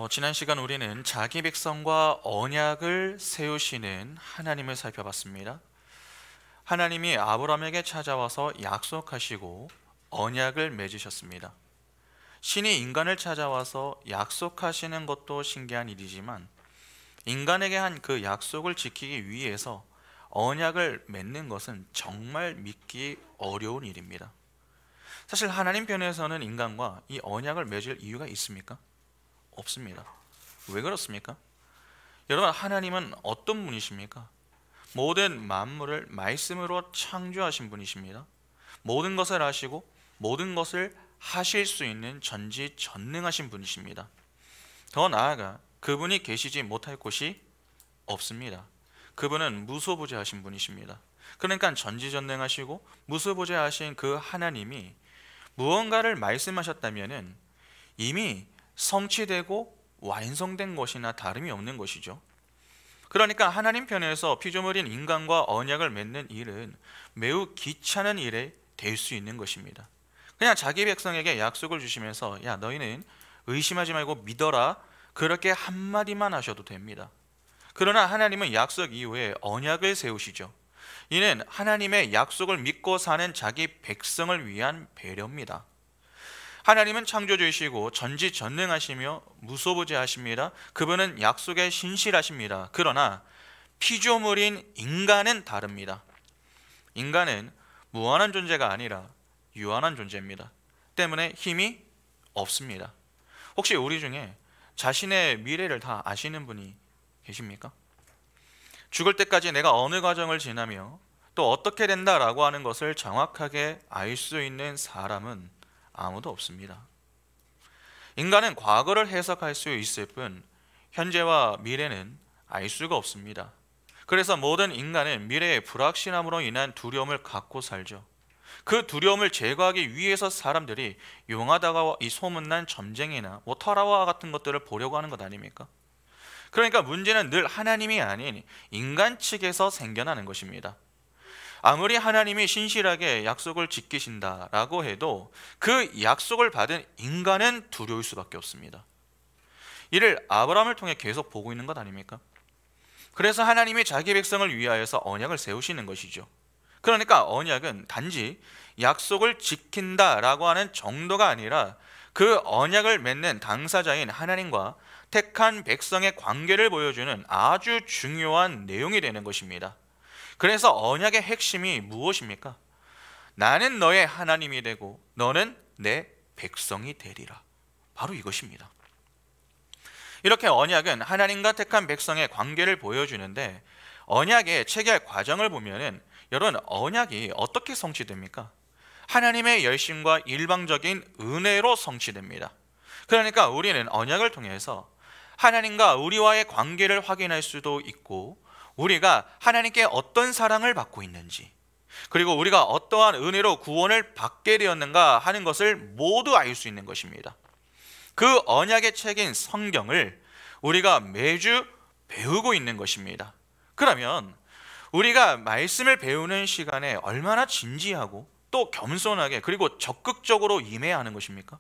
지난 시간 우리는 자기 백성과 언약을 세우시는 하나님을 살펴봤습니다. 하나님이 아브라함에게 찾아와서 약속하시고 언약을 맺으셨습니다. 신이 인간을 찾아와서 약속하시는 것도 신기한 일이지만 인간에게 한 그 약속을 지키기 위해서 언약을 맺는 것은 정말 믿기 어려운 일입니다. 사실 하나님 편에서는 인간과 이 언약을 맺을 이유가 있습니까? 없습니다. 왜 그렇습니까? 여러분, 하나님은 어떤 분이십니까? 모든 만물을 말씀으로 창조하신 분이십니다. 모든 것을 아시고 모든 것을 하실 수 있는 전지전능하신 분이십니다. 더 나아가 그분이 계시지 못할 곳이 없습니다. 그분은 무소부재하신 분이십니다. 그러니까 전지전능하시고 무소부재하신 그 하나님이 무언가를 말씀하셨다면 이미 성취되고 완성된 것이나 다름이 없는 것이죠. 그러니까 하나님 편에서 피조물인 인간과 언약을 맺는 일은 매우 귀찮은 일이 될 수 있는 것입니다. 그냥 자기 백성에게 약속을 주시면서 야, 너희는 의심하지 말고 믿어라, 그렇게 한마디만 하셔도 됩니다. 그러나 하나님은 약속 이후에 언약을 세우시죠. 이는 하나님의 약속을 믿고 사는 자기 백성을 위한 배려입니다. 하나님은 창조주이시고 전지전능하시며 무소부재하십니다. 그분은 약속에 신실하십니다. 그러나 피조물인 인간은 다릅니다. 인간은 무한한 존재가 아니라 유한한 존재입니다. 때문에 힘이 없습니다. 혹시 우리 중에 자신의 미래를 다 아시는 분이 계십니까? 죽을 때까지 내가 어느 과정을 지나며 또 어떻게 된다라고 하는 것을 정확하게 알 수 있는 사람은 아무도 없습니다. 인간은 과거를 해석할 수 있을 뿐 현재와 미래는 알 수가 없습니다. 그래서 모든 인간은 미래의 불확실함으로 인한 두려움을 갖고 살죠. 그 두려움을 제거하기 위해서 사람들이 용하다고 이 소문난 점쟁이나 터라와 같은 것들을 보려고 하는 것 아닙니까? 그러니까 문제는 늘 하나님이 아닌 인간 측에서 생겨나는 것입니다. 아무리 하나님이 신실하게 약속을 지키신다라고 해도 그 약속을 받은 인간은 두려울 수밖에 없습니다. 이를 아브라함을 통해 계속 보고 있는 것 아닙니까? 그래서 하나님이 자기 백성을 위하여서 언약을 세우시는 것이죠. 그러니까 언약은 단지 약속을 지킨다라고 하는 정도가 아니라 그 언약을 맺는 당사자인 하나님과 택한 백성의 관계를 보여주는 아주 중요한 내용이 되는 것입니다. 그래서 언약의 핵심이 무엇입니까? 나는 너의 하나님이 되고 너는 내 백성이 되리라. 바로 이것입니다. 이렇게 언약은 하나님과 택한 백성의 관계를 보여주는데 언약의 체결 과정을 보면은 여러분, 언약이 어떻게 성취됩니까? 하나님의 열심과 일방적인 은혜로 성취됩니다. 그러니까 우리는 언약을 통해서 하나님과 우리와의 관계를 확인할 수도 있고 우리가 하나님께 어떤 사랑을 받고 있는지 그리고 우리가 어떠한 은혜로 구원을 받게 되었는가 하는 것을 모두 알 수 있는 것입니다. 그 언약의 책인 성경을 우리가 매주 배우고 있는 것입니다. 그러면 우리가 말씀을 배우는 시간에 얼마나 진지하고 또 겸손하게 그리고 적극적으로 임해야 하는 것입니까?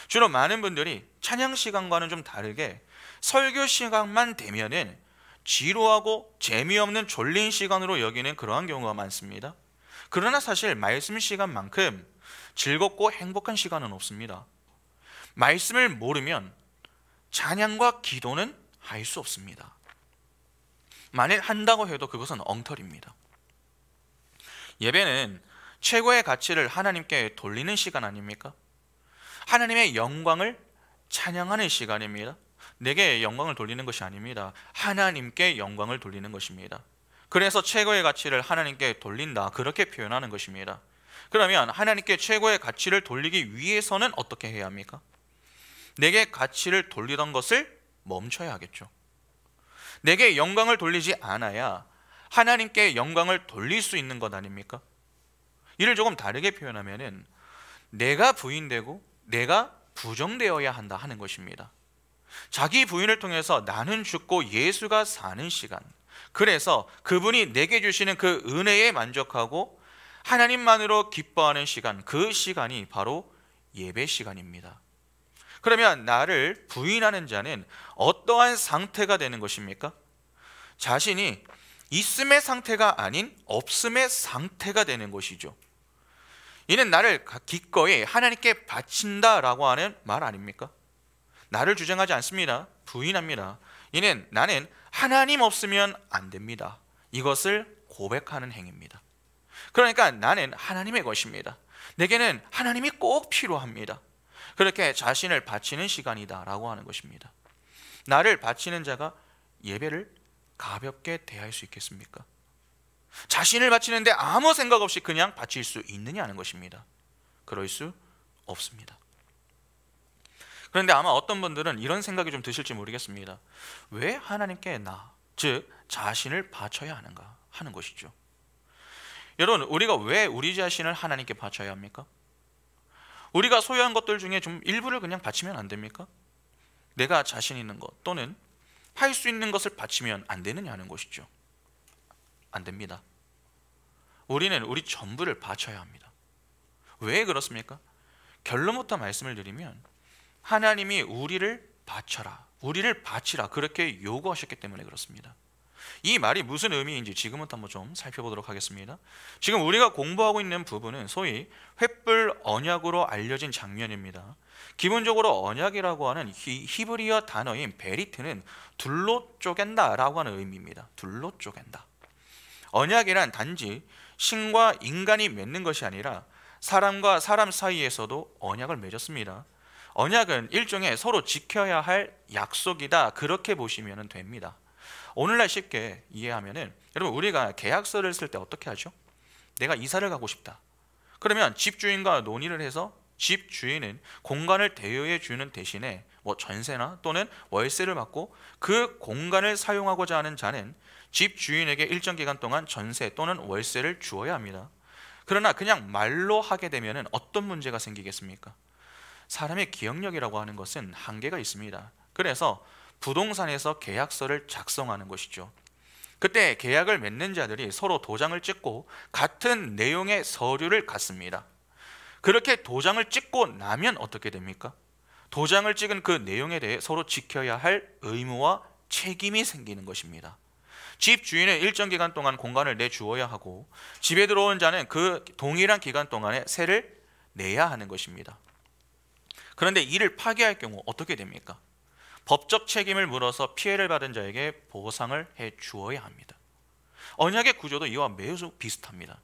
주로 많은 분들이 찬양 시간과는 좀 다르게 설교 시간만 되면은 지루하고 재미없는 졸린 시간으로 여기는 그러한 경우가 많습니다. 그러나 사실 말씀 시간만큼 즐겁고 행복한 시간은 없습니다. 말씀을 모르면 찬양과 기도는 할 수 없습니다. 만일 한다고 해도 그것은 엉터리입니다. 예배는 최고의 가치를 하나님께 돌리는 시간 아닙니까? 하나님의 영광을 찬양하는 시간입니다. 내게 영광을 돌리는 것이 아닙니다. 하나님께 영광을 돌리는 것입니다. 그래서 최고의 가치를 하나님께 돌린다, 그렇게 표현하는 것입니다. 그러면 하나님께 최고의 가치를 돌리기 위해서는 어떻게 해야 합니까? 내게 가치를 돌리던 것을 멈춰야 하겠죠. 내게 영광을 돌리지 않아야 하나님께 영광을 돌릴 수 있는 것 아닙니까? 이를 조금 다르게 표현하면은 내가 부인되고 내가 부정되어야 한다 하는 것입니다. 자기 부인을 통해서 나는 죽고 예수가 사는 시간, 그래서 그분이 내게 주시는 그 은혜에 만족하고 하나님만으로 기뻐하는 시간, 그 시간이 바로 예배 시간입니다. 그러면 나를 부인하는 자는 어떠한 상태가 되는 것입니까? 자신이 있음의 상태가 아닌 없음의 상태가 되는 것이죠. 이는 나를 기꺼이 하나님께 바친다라고 하는 말 아닙니까? 나를 주장하지 않습니다. 부인합니다. 이는 나는 하나님 없으면 안 됩니다. 이것을 고백하는 행위입니다. 그러니까 나는 하나님의 것입니다. 내게는 하나님이 꼭 필요합니다. 그렇게 자신을 바치는 시간이다라고 하는 것입니다. 나를 바치는 자가 예배를 가볍게 대할 수 있겠습니까? 자신을 바치는데 아무 생각 없이 그냥 바칠 수 있느냐는 것입니다. 그럴 수 없습니다. 그런데 아마 어떤 분들은 이런 생각이 좀 드실지 모르겠습니다. 왜 하나님께 즉 자신을 바쳐야 하는가 하는 것이죠. 여러분, 우리가 왜 우리 자신을 하나님께 바쳐야 합니까? 우리가 소유한 것들 중에 좀 일부를 그냥 바치면 안 됩니까? 내가 자신 있는 것 또는 할 수 있는 것을 바치면 안 되느냐 하는 것이죠. 안 됩니다. 우리는 우리 전부를 바쳐야 합니다. 왜 그렇습니까? 결론부터 말씀을 드리면 하나님이 우리를 바쳐라, 우리를 바치라 그렇게 요구하셨기 때문에 그렇습니다. 이 말이 무슨 의미인지 지금부터 한번 좀 살펴보도록 하겠습니다. 지금 우리가 공부하고 있는 부분은 소위 횃불 언약으로 알려진 장면입니다. 기본적으로 언약이라고 하는 히브리어 단어인 베리트는 둘로 쪼갠다 라고 하는 의미입니다. 둘로 쪼갠다. 언약이란 단지 신과 인간이 맺는 것이 아니라 사람과 사람 사이에서도 언약을 맺었습니다. 언약은 일종의 서로 지켜야 할 약속이다 그렇게 보시면 됩니다. 오늘날 쉽게 이해하면은, 여러분, 우리가 계약서를 쓸 때 어떻게 하죠? 내가 이사를 가고 싶다. 그러면 집주인과 논의를 해서 집주인은 공간을 대여해 주는 대신에 전세나 또는 월세를 받고 그 공간을 사용하고자 하는 자는 집주인에게 일정 기간 동안 전세 또는 월세를 주어야 합니다. 그러나 그냥 말로 하게 되면 어떤 문제가 생기겠습니까? 사람의 기억력이라고 하는 것은 한계가 있습니다. 그래서 부동산에서 계약서를 작성하는 것이죠. 그때 계약을 맺는 자들이 서로 도장을 찍고 같은 내용의 서류를 갖습니다. 그렇게 도장을 찍고 나면 어떻게 됩니까? 도장을 찍은 그 내용에 대해 서로 지켜야 할 의무와 책임이 생기는 것입니다. 집 주인은 일정 기간 동안 공간을 내주어야 하고 집에 들어온 자는 그 동일한 기간 동안에 세를 내야 하는 것입니다. 그런데 이를 파기할 경우 어떻게 됩니까? 법적 책임을 물어서 피해를 받은 자에게 보상을 해 주어야 합니다. 언약의 구조도 이와 매우 비슷합니다.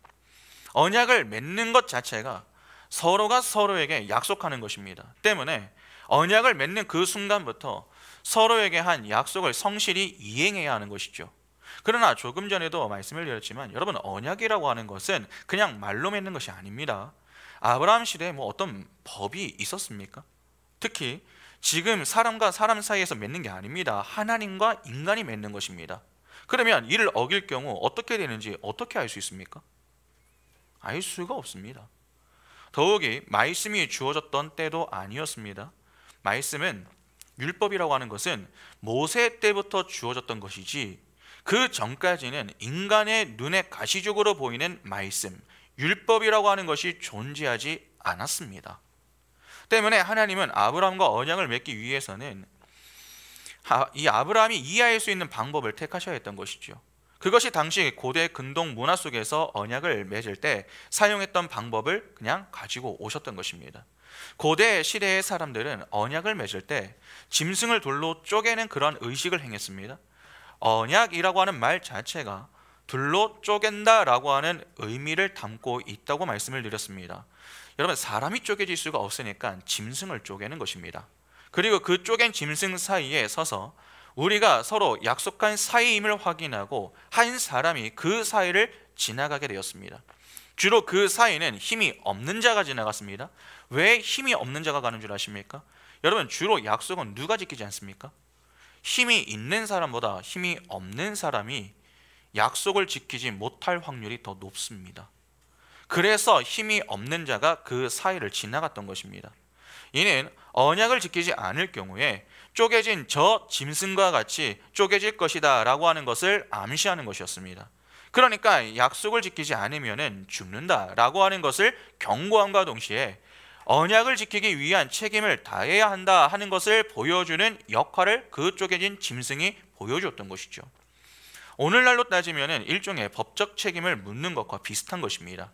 언약을 맺는 것 자체가 서로가 서로에게 약속하는 것입니다. 때문에 언약을 맺는 그 순간부터 서로에게 한 약속을 성실히 이행해야 하는 것이죠. 그러나 조금 전에도 말씀을 드렸지만 여러분, 언약이라고 하는 것은 그냥 말로 맺는 것이 아닙니다. 아브라함 시대에 어떤 법이 있었습니까? 특히 지금 사람과 사람 사이에서 맺는 게 아닙니다. 하나님과 인간이 맺는 것입니다. 그러면 이를 어길 경우 어떻게 되는지 어떻게 알 수 있습니까? 알 수가 없습니다. 더욱이 말씀이 주어졌던 때도 아니었습니다. 말씀은, 율법이라고 하는 것은 모세 때부터 주어졌던 것이지 그 전까지는 인간의 눈에 가시적으로 보이는 말씀, 율법이라고 하는 것이 존재하지 않았습니다. 때문에 하나님은 아브라함과 언약을 맺기 위해서는 이 아브라함이 이해할 수 있는 방법을 택하셔야 했던 것이죠. 그것이 당시 고대 근동 문화 속에서 언약을 맺을 때 사용했던 방법을 그냥 가지고 오셨던 것입니다. 고대 시대의 사람들은 언약을 맺을 때 짐승을 돌로 쪼개는 그런 의식을 행했습니다. 언약이라고 하는 말 자체가 둘로 쪼갠다라고 하는 의미를 담고 있다고 말씀을 드렸습니다. 여러분, 사람이 쪼개질 수가 없으니까 짐승을 쪼개는 것입니다. 그리고 그 쪼갠 짐승 사이에 서서 우리가 서로 약속한 사이임을 확인하고 한 사람이 그 사이를 지나가게 되었습니다. 주로 그 사이는 힘이 없는 자가 지나갔습니다. 왜 힘이 없는 자가 가는 줄 아십니까? 여러분, 주로 약속은 누가 지키지 않습니까? 힘이 있는 사람보다 힘이 없는 사람이 약속을 지키지 못할 확률이 더 높습니다. 그래서 힘이 없는 자가 그 사이를 지나갔던 것입니다. 이는 언약을 지키지 않을 경우에 쪼개진 저 짐승과 같이 쪼개질 것이다 라고 하는 것을 암시하는 것이었습니다. 그러니까 약속을 지키지 않으면 죽는다 라고 하는 것을 경고함과 동시에 언약을 지키기 위한 책임을 다해야 한다 하는 것을 보여주는 역할을 그쪽에 진 짐승이 보여주었던 것이죠. 오늘날로 따지면 일종의 법적 책임을 묻는 것과 비슷한 것입니다.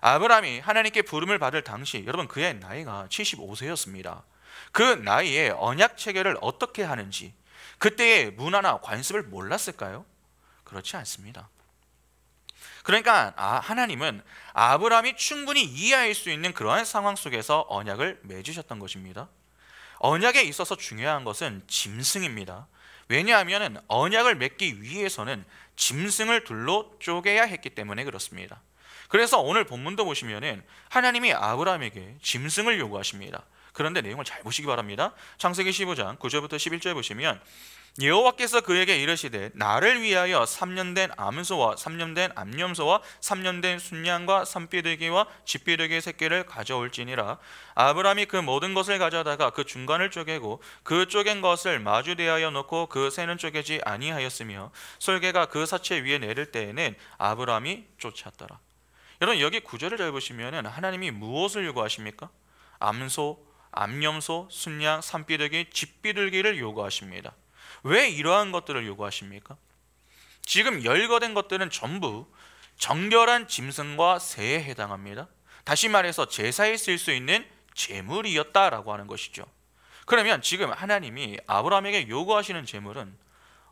아브라함이 하나님께 부름을 받을 당시, 여러분 그의 나이가 75세였습니다. 그 나이에 언약 체결을 어떻게 하는지 그때의 문화나 관습을 몰랐을까요? 그렇지 않습니다. 그러니까 하나님은 아브라함이 충분히 이해할 수 있는 그러한 상황 속에서 언약을 맺으셨던 것입니다. 언약에 있어서 중요한 것은 짐승입니다. 왜냐하면 언약을 맺기 위해서는 짐승을 둘로 쪼개야 했기 때문에 그렇습니다. 그래서 오늘 본문도 보시면은 하나님이 아브라함에게 짐승을 요구하십니다. 그런데 내용을 잘 보시기 바랍니다. 창세기 15장 9절부터 11절 보시면 여호와께서 그에게 이르시되 나를 위하여 3년 된 암소와 3년 된 암염소와 3년 된 순양과 산비둘기와 쥐비둘기 새끼를 가져올지니라. 아브라함이 그 모든 것을 가져다가 그 중간을 쪼개고 그 쪼갠 것을 마주 대하여 놓고 그 새는 쪼개지 아니하였으며 솔개가 그 사체 위에 내릴 때에는 아브라함이 쫓았더라. 여러분 여기 구절을 잘 보시면 하나님이 무엇을 요구하십니까? 암소, 암염소, 순양, 산비둘기, 쥐비둘기를 요구하십니다. 왜 이러한 것들을 요구하십니까? 지금 열거된 것들은 전부 정결한 짐승과 새에 해당합니다. 다시 말해서 제사에 쓸 수 있는 제물이었다라고 하는 것이죠. 그러면 지금 하나님이 아브라함에게 요구하시는 제물은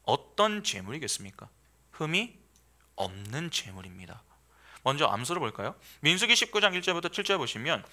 어떤 제물이겠습니까? 흠이 없는 제물입니다. 먼저 암소를 볼까요? 민수기 19장 1절부터 7절 보시면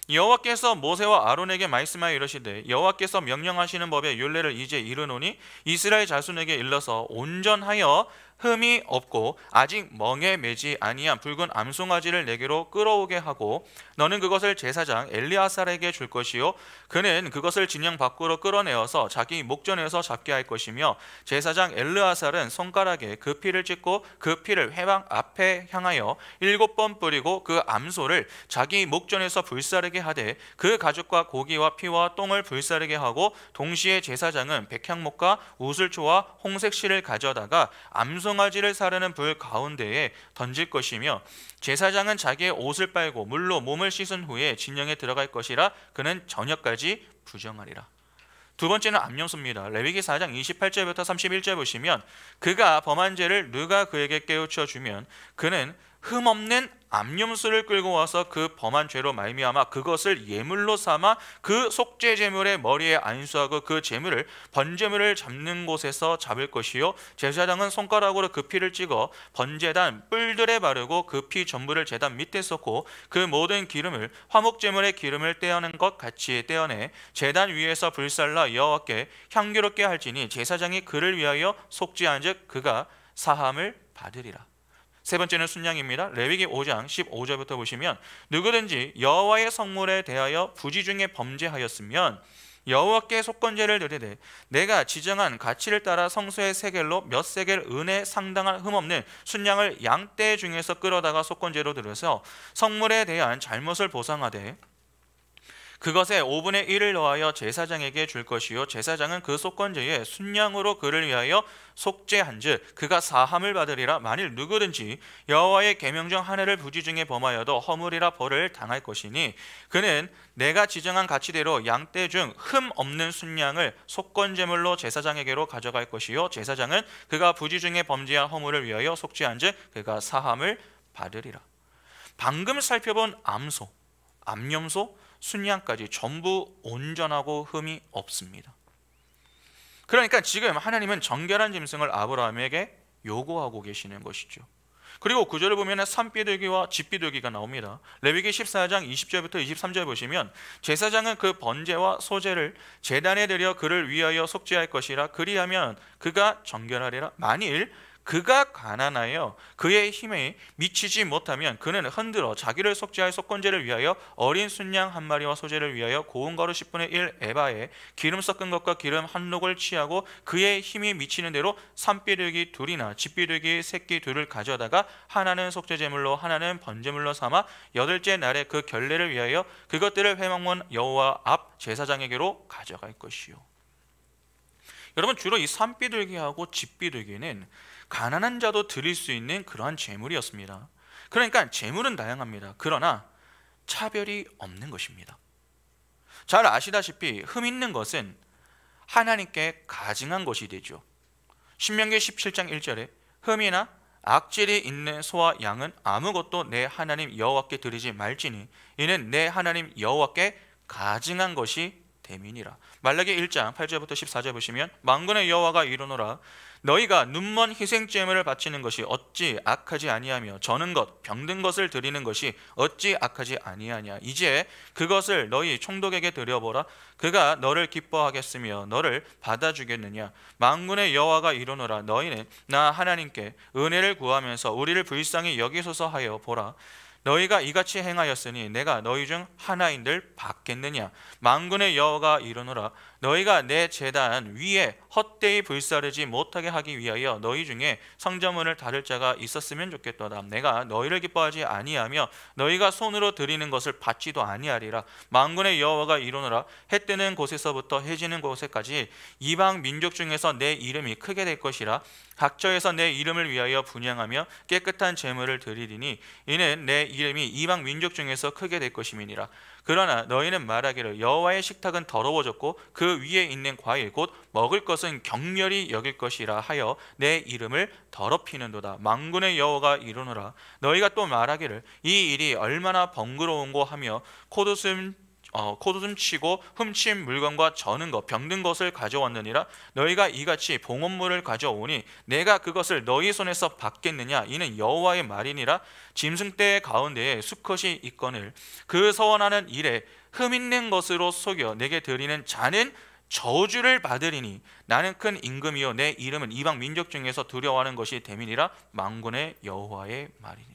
여호와께서 모세와 아론에게 말씀하여 이르시되 여호와께서 명령하시는 법의 율례를 이제 이르노니 이스라엘 자손에게 일러서 온전하여 흠이 없고 아직 멍에 매지 아니한 붉은 암송아지를 내게로 끌어오게 하고 너는 그것을 제사장 엘리아살에게 줄 것이요 그는 그것을 진영 밖으로 끌어내어서 자기 목전에서 잡게 할 것이며 제사장 엘르아살은 손가락에 그 피를 찍고 그 피를 회방 앞에 향하여 7번 뿌리고 그 암소를 자기 목전에서 불사르게 하되 그 가죽과 고기와 피와 똥을 불사르게 하고 동시에 제사장은 백향목과 우슬초와 홍색 실을 가져다가 암송아지를 사르는 불 가운데에 던질 것이며 제사장은 자기의 옷을 빨고 물로 몸을 씻은 후에 진영에 들어갈 것이라 그는 저녁까지 부정하리라. 두 번째는 암염소입니다. 레위기 4장 28절부터 31절 보시면 그가 범한 죄를 누가 그에게 깨우쳐 주면 그는 흠없는 암염소를 끌고 와서 그 범한 죄로 말미암아 그것을 예물로 삼아 그 속죄 제물의 머리에 안수하고 그 제물을 번제물을 잡는 곳에서 잡을 것이요 제사장은 손가락으로 그 피를 찍어 번제단 뿔들에 바르고 그 피 전부를 제단 밑에 쏟고 그 모든 기름을 화목 제물의 기름을 떼어낸 것 같이 떼어내 제단 위에서 불살라 여호와께 향기롭게 할지니 제사장이 그를 위하여 속죄한즉 그가 사함을 받으리라. 세 번째는 순양입니다. 레위기 5장 15절부터 보시면 누구든지 여호와의 성물에 대하여 부지 중에 범죄하였으면 여호와께 속건제를 드리되 내가 지정한 가치를 따라 성소의 세겔로 몇 세겔 은에 상당한 흠없는 순양을 양떼 중에서 끌어다가 속건제로 들여서 성물에 대한 잘못을 보상하되 그것에 5분의 1을 넣어하여 제사장에게 줄 것이요 제사장은 그 속건제에 순양으로 그를 위하여 속죄한즉 그가 사함을 받으리라. 만일 누구든지 여호와의 계명 중 하나를 부지 중에 범하여도 허물이라 벌을 당할 것이니 그는 내가 지정한 가치대로 양떼 중 흠 없는 순양을 속건제물로 제사장에게로 가져갈 것이요 제사장은 그가 부지 중에 범죄한 허물을 위하여 속죄한즉 그가 사함을 받으리라. 방금 살펴본 암소, 암염소, 순양까지 전부 온전하고 흠이 없습니다. 그러니까 지금 하나님은 정결한 짐승을 아브라함에게 요구하고 계시는 것이죠. 그리고 구절을 보면 산비둘기와 쥐비둘기가 나옵니다. 레위기 14장 20절부터 23절 보시면 제사장은 그 번제와 소제를 제단에 드려 그를 위하여 속죄할 것이라 그리하면 그가 정결하리라. 만일 그가 가난하여 그의 힘에 미치지 못하면 그는 흔들어 자기를 속죄할 속건제를 위하여 어린 순양 한 마리와 소제를 위하여 고운 가루 10분의 1 에바에 기름 섞은 것과 기름 한 녹을 취하고 그의 힘이 미치는 대로 산비둘기 둘이나 쥐비둘기 새끼 둘을 가져다가 하나는 속죄제물로 하나는 번제물로 삼아 여덟째 날에 그 결례를 위하여 그것들을 회막문 여호와 앞 제사장에게로 가져갈 것이요. 여러분 주로 이 산비둘기하고 쥐비둘기는 가난한 자도 드릴 수 있는 그러한 제물이었습니다. 그러니까 제물은 다양합니다. 그러나 차별이 없는 것입니다. 잘 아시다시피 흠 있는 것은 하나님께 가증한 것이 되죠. 신명기 17장 1절에 흠이나 악질이 있는 소와 양은 아무것도 내 하나님 여호와께 드리지 말지니 이는 내 하나님 여호와께 가증한 것이 됨이니라. 말라기 1장 8절부터 14절 보시면 만군의 여호와가 이르노라 너희가 눈먼 희생제물을 바치는 것이 어찌 악하지 아니하며 저는 것 병든 것을 드리는 것이 어찌 악하지 아니하냐. 이제 그것을 너희 총독에게 드려보라. 그가 너를 기뻐하겠으며 너를 받아주겠느냐. 만군의 여호와가 이르노라 너희는 나 하나님께 은혜를 구하면서 우리를 불쌍히 여기소서 하여 보라. 너희가 이같이 행하였으니 내가 너희 중 하나인들 받겠느냐. 만군의 여호와가 이르노라 너희가 내 제단 위에 헛되이 불사르지 못하게 하기 위하여 너희 중에 성전문을 닫을 자가 있었으면 좋겠도다. 내가 너희를 기뻐하지 아니하며 너희가 손으로 드리는 것을 받지도 아니하리라. 만군의 여호와가 이르노라 해 뜨는 곳에서부터 해 지는 곳에까지 이방 민족 중에서 내 이름이 크게 될 것이라. 각처에서 내 이름을 위하여 분향하며 깨끗한 제물을 드리리니 이는 내 이름이 이방 민족 중에서 크게 될 것임이니라. 그러나 너희는 말하기를 여호와의 식탁은 더러워졌고 그 위에 있는 과일 곧 먹을 것은 경멸이 여길 것이라 하여 내 이름을 더럽히는도다. 만군의 여호와가 이르노라 너희가 또 말하기를 이 일이 얼마나 번거로운고 하며 코웃음 치고 훔친 물건과 저는 것 병든 것을 가져왔느니라. 너희가 이같이 봉헌물을 가져오니 내가 그것을 너희 손에서 받겠느냐. 이는 여호와의 말이니라. 짐승떼 가운데에 수컷이 있거늘 그 서원하는 일에 흠 있는 것으로 속여 내게 드리는 자는 저주를 받으리니 나는 큰 임금이요 내 이름은 이방 민족 중에서 두려워하는 것이 됨이니라. 만군의 여호와의 말이니라.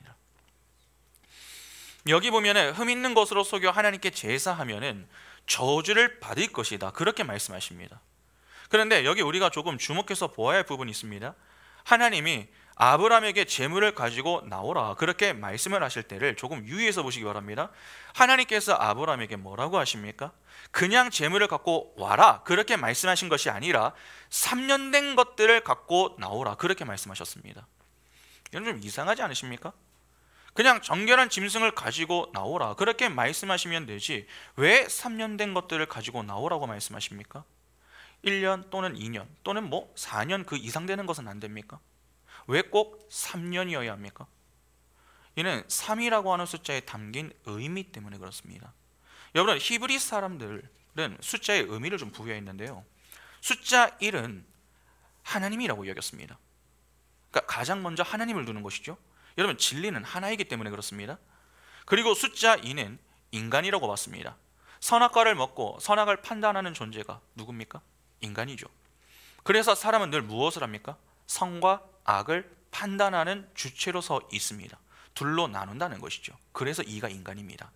여기 보면은 흠 있는 것으로 속여 하나님께 제사하면은 저주를 받을 것이다 그렇게 말씀하십니다. 그런데 여기 우리가 조금 주목해서 보아야 할 부분이 있습니다. 하나님이 아브라함에게 재물을 가지고 나오라 그렇게 말씀을 하실 때를 조금 유의해서 보시기 바랍니다. 하나님께서 아브라함에게 뭐라고 하십니까? 그냥 재물을 갖고 와라 그렇게 말씀하신 것이 아니라 3년 된 것들을 갖고 나오라 그렇게 말씀하셨습니다. 이건 좀 이상하지 않으십니까? 그냥 정결한 짐승을 가지고 나오라 그렇게 말씀하시면 되지 왜 3년 된 것들을 가지고 나오라고 말씀하십니까? 1년 또는 2년 또는 4년 그 이상 되는 것은 안 됩니까? 왜 꼭 3년이어야 합니까? 이는 3이라고 하는 숫자에 담긴 의미 때문에 그렇습니다. 여러분 히브리 사람들은 숫자의 의미를 좀 부여했는데요. 숫자 1은 하나님이라고 여겼습니다. 그러니까 가장 먼저 하나님을 두는 것이죠. 여러분 진리는 하나이기 때문에 그렇습니다. 그리고 숫자 2는 인간이라고 봤습니다. 선악과를 먹고 선악을 판단하는 존재가 누굽니까? 인간이죠. 그래서 사람은 늘 무엇을 합니까? 선과 악을 판단하는 주체로 서 있습니다. 둘로 나눈다는 것이죠. 그래서 2가 인간입니다.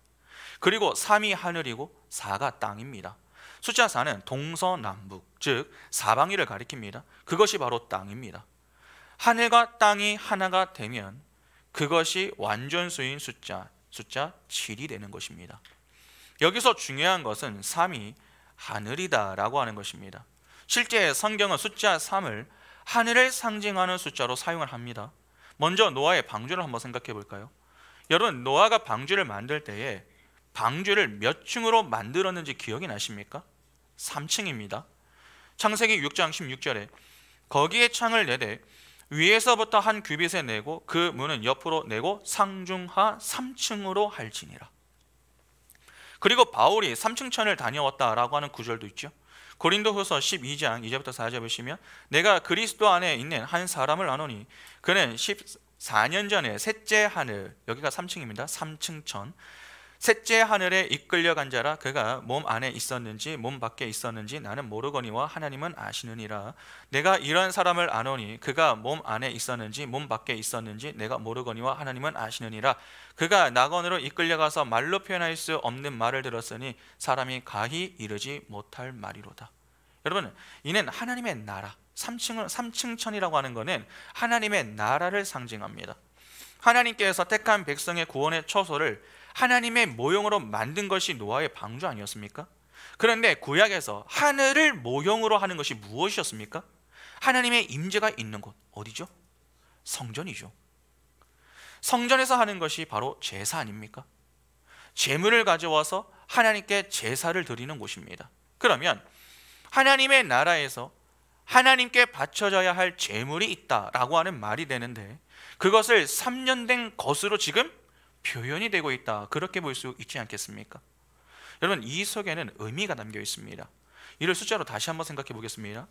그리고 3이 하늘이고 4가 땅입니다. 숫자 4는 동서남북 즉 사방위를 가리킵니다. 그것이 바로 땅입니다. 하늘과 땅이 하나가 되면 그것이 완전수인 숫자 7이 되는 것입니다. 여기서 중요한 것은 3이 하늘이다 라고 하는 것입니다. 실제 성경은 숫자 3을 하늘을 상징하는 숫자로 사용을 합니다. 먼저 노아의 방주를 한번 생각해 볼까요? 여러분 노아가 방주를 만들 때에 방주를 몇 층으로 만들었는지 기억이 나십니까? 3층입니다. 창세기 6장 16절에 거기에 창을 내되 위에서부터 한 규빗에 내고 그 문은 옆으로 내고 상중하 3층으로 할지니라. 그리고 바울이 3층천을 다녀왔다라고 하는 구절도 있죠. 고린도후서 12장 2절부터 4절 보시면 내가 그리스도 안에 있는 한 사람을 아노니 그는 14년 전에 셋째 하늘 여기가 3층입니다. 3층천 셋째 하늘에 이끌려간 자라. 그가 몸 안에 있었는지 몸 밖에 있었는지 나는 모르거니와 하나님은 아시느니라. 내가 이런 사람을 아노니 그가 몸 안에 있었는지 몸 밖에 있었는지 내가 모르거니와 하나님은 아시느니라. 그가 낙원으로 이끌려가서 말로 표현할 수 없는 말을 들었으니 사람이 가히 이르지 못할 말이로다. 여러분 이는 하나님의 나라 3층천이라고 하는 것은 하나님의 나라를 상징합니다. 하나님께서 택한 백성의 구원의 처소를 하나님의 모형으로 만든 것이 노아의 방주 아니었습니까? 그런데 구약에서 하늘을 모형으로 하는 것이 무엇이었습니까? 하나님의 임재가 있는 곳 어디죠? 성전이죠. 성전에서 하는 것이 바로 제사 아닙니까? 제물을 가져와서 하나님께 제사를 드리는 곳입니다. 그러면 하나님의 나라에서 하나님께 바쳐져야 할 제물이 있다라고 하는 말이 되는데, 그것을 3년된 것으로 지금 표현이 되고 있다, 그렇게 볼 수 있지 않겠습니까? 여러분, 이 속에는 의미가 담겨 있습니다. 이를 숫자로 다시 한번 생각해 보겠습니다.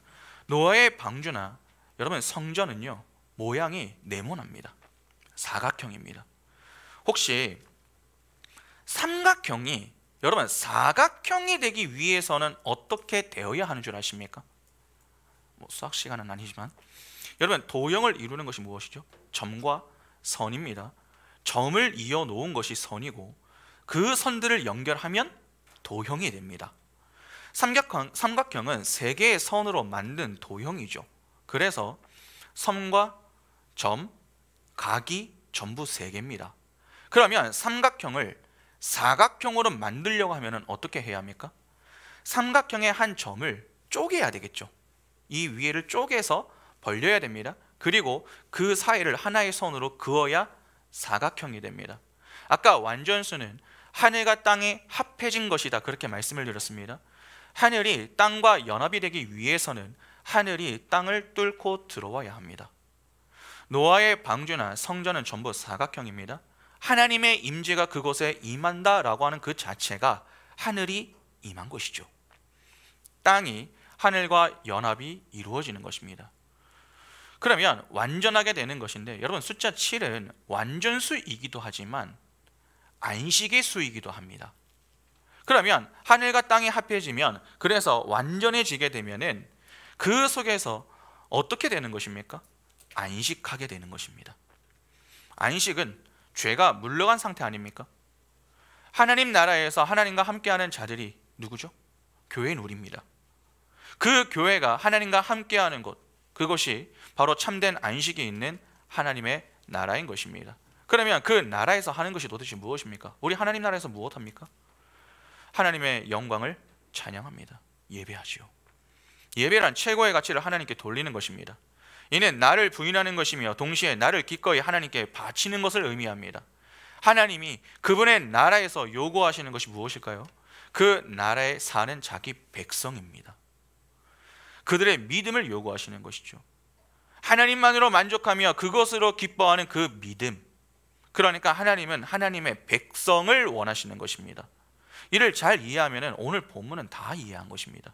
노아의 방주나 여러분 성전은요, 모양이 네모납니다. 사각형입니다. 혹시 삼각형이 여러분 사각형이 되기 위해서는 어떻게 되어야 하는 줄 아십니까? 수학 시간은 아니지만 여러분, 도형을 이루는 것이 무엇이죠? 점과 선입니다. 점을 이어 놓은 것이 선이고, 그 선들을 연결하면 도형이 됩니다. 삼각형은 세 개의 선으로 만든 도형이죠. 그래서 선과 점, 각이 전부 세 개입니다. 그러면 삼각형을 사각형으로 만들려고 하면 어떻게 해야 합니까? 삼각형의 한 점을 쪼개야 되겠죠. 이 위에를 쪼개서 벌려야 됩니다. 그리고 그 사이를 하나의 선으로 그어야 사각형이 됩니다. 아까 완전수는 하늘과 땅이 합해진 것이다, 그렇게 말씀을 드렸습니다. 하늘이 땅과 연합이 되기 위해서는 하늘이 땅을 뚫고 들어와야 합니다. 노아의 방주나 성전은 전부 사각형입니다. 하나님의 임재가 그곳에 임한다라고 하는 그 자체가 하늘이 임한 것이죠. 땅이 하늘과 연합이 이루어지는 것입니다. 그러면 완전하게 되는 것인데, 여러분 숫자 7은 완전수이기도 하지만 안식의 수이기도 합니다. 그러면 하늘과 땅이 합해지면, 그래서 완전해지게 되면은 그 속에서 어떻게 되는 것입니까? 안식하게 되는 것입니다. 안식은 죄가 물러간 상태 아닙니까? 하나님 나라에서 하나님과 함께하는 자들이 누구죠? 교회는 우리입니다. 그 교회가 하나님과 함께하는 곳, 그것이 바로 참된 안식이 있는 하나님의 나라인 것입니다. 그러면 그 나라에서 하는 것이 도대체 무엇입니까? 우리 하나님 나라에서 무엇합니까? 하나님의 영광을 찬양합니다. 예배하지요. 예배란 최고의 가치를 하나님께 돌리는 것입니다. 이는 나를 부인하는 것이며 동시에 나를 기꺼이 하나님께 바치는 것을 의미합니다. 하나님이 그분의 나라에서 요구하시는 것이 무엇일까요? 그 나라에 사는 자기 백성입니다. 그들의 믿음을 요구하시는 것이죠. 하나님만으로 만족하며 그것으로 기뻐하는 그 믿음, 그러니까 하나님은 하나님의 백성을 원하시는 것입니다. 이를 잘 이해하면 오늘 본문은 다 이해한 것입니다.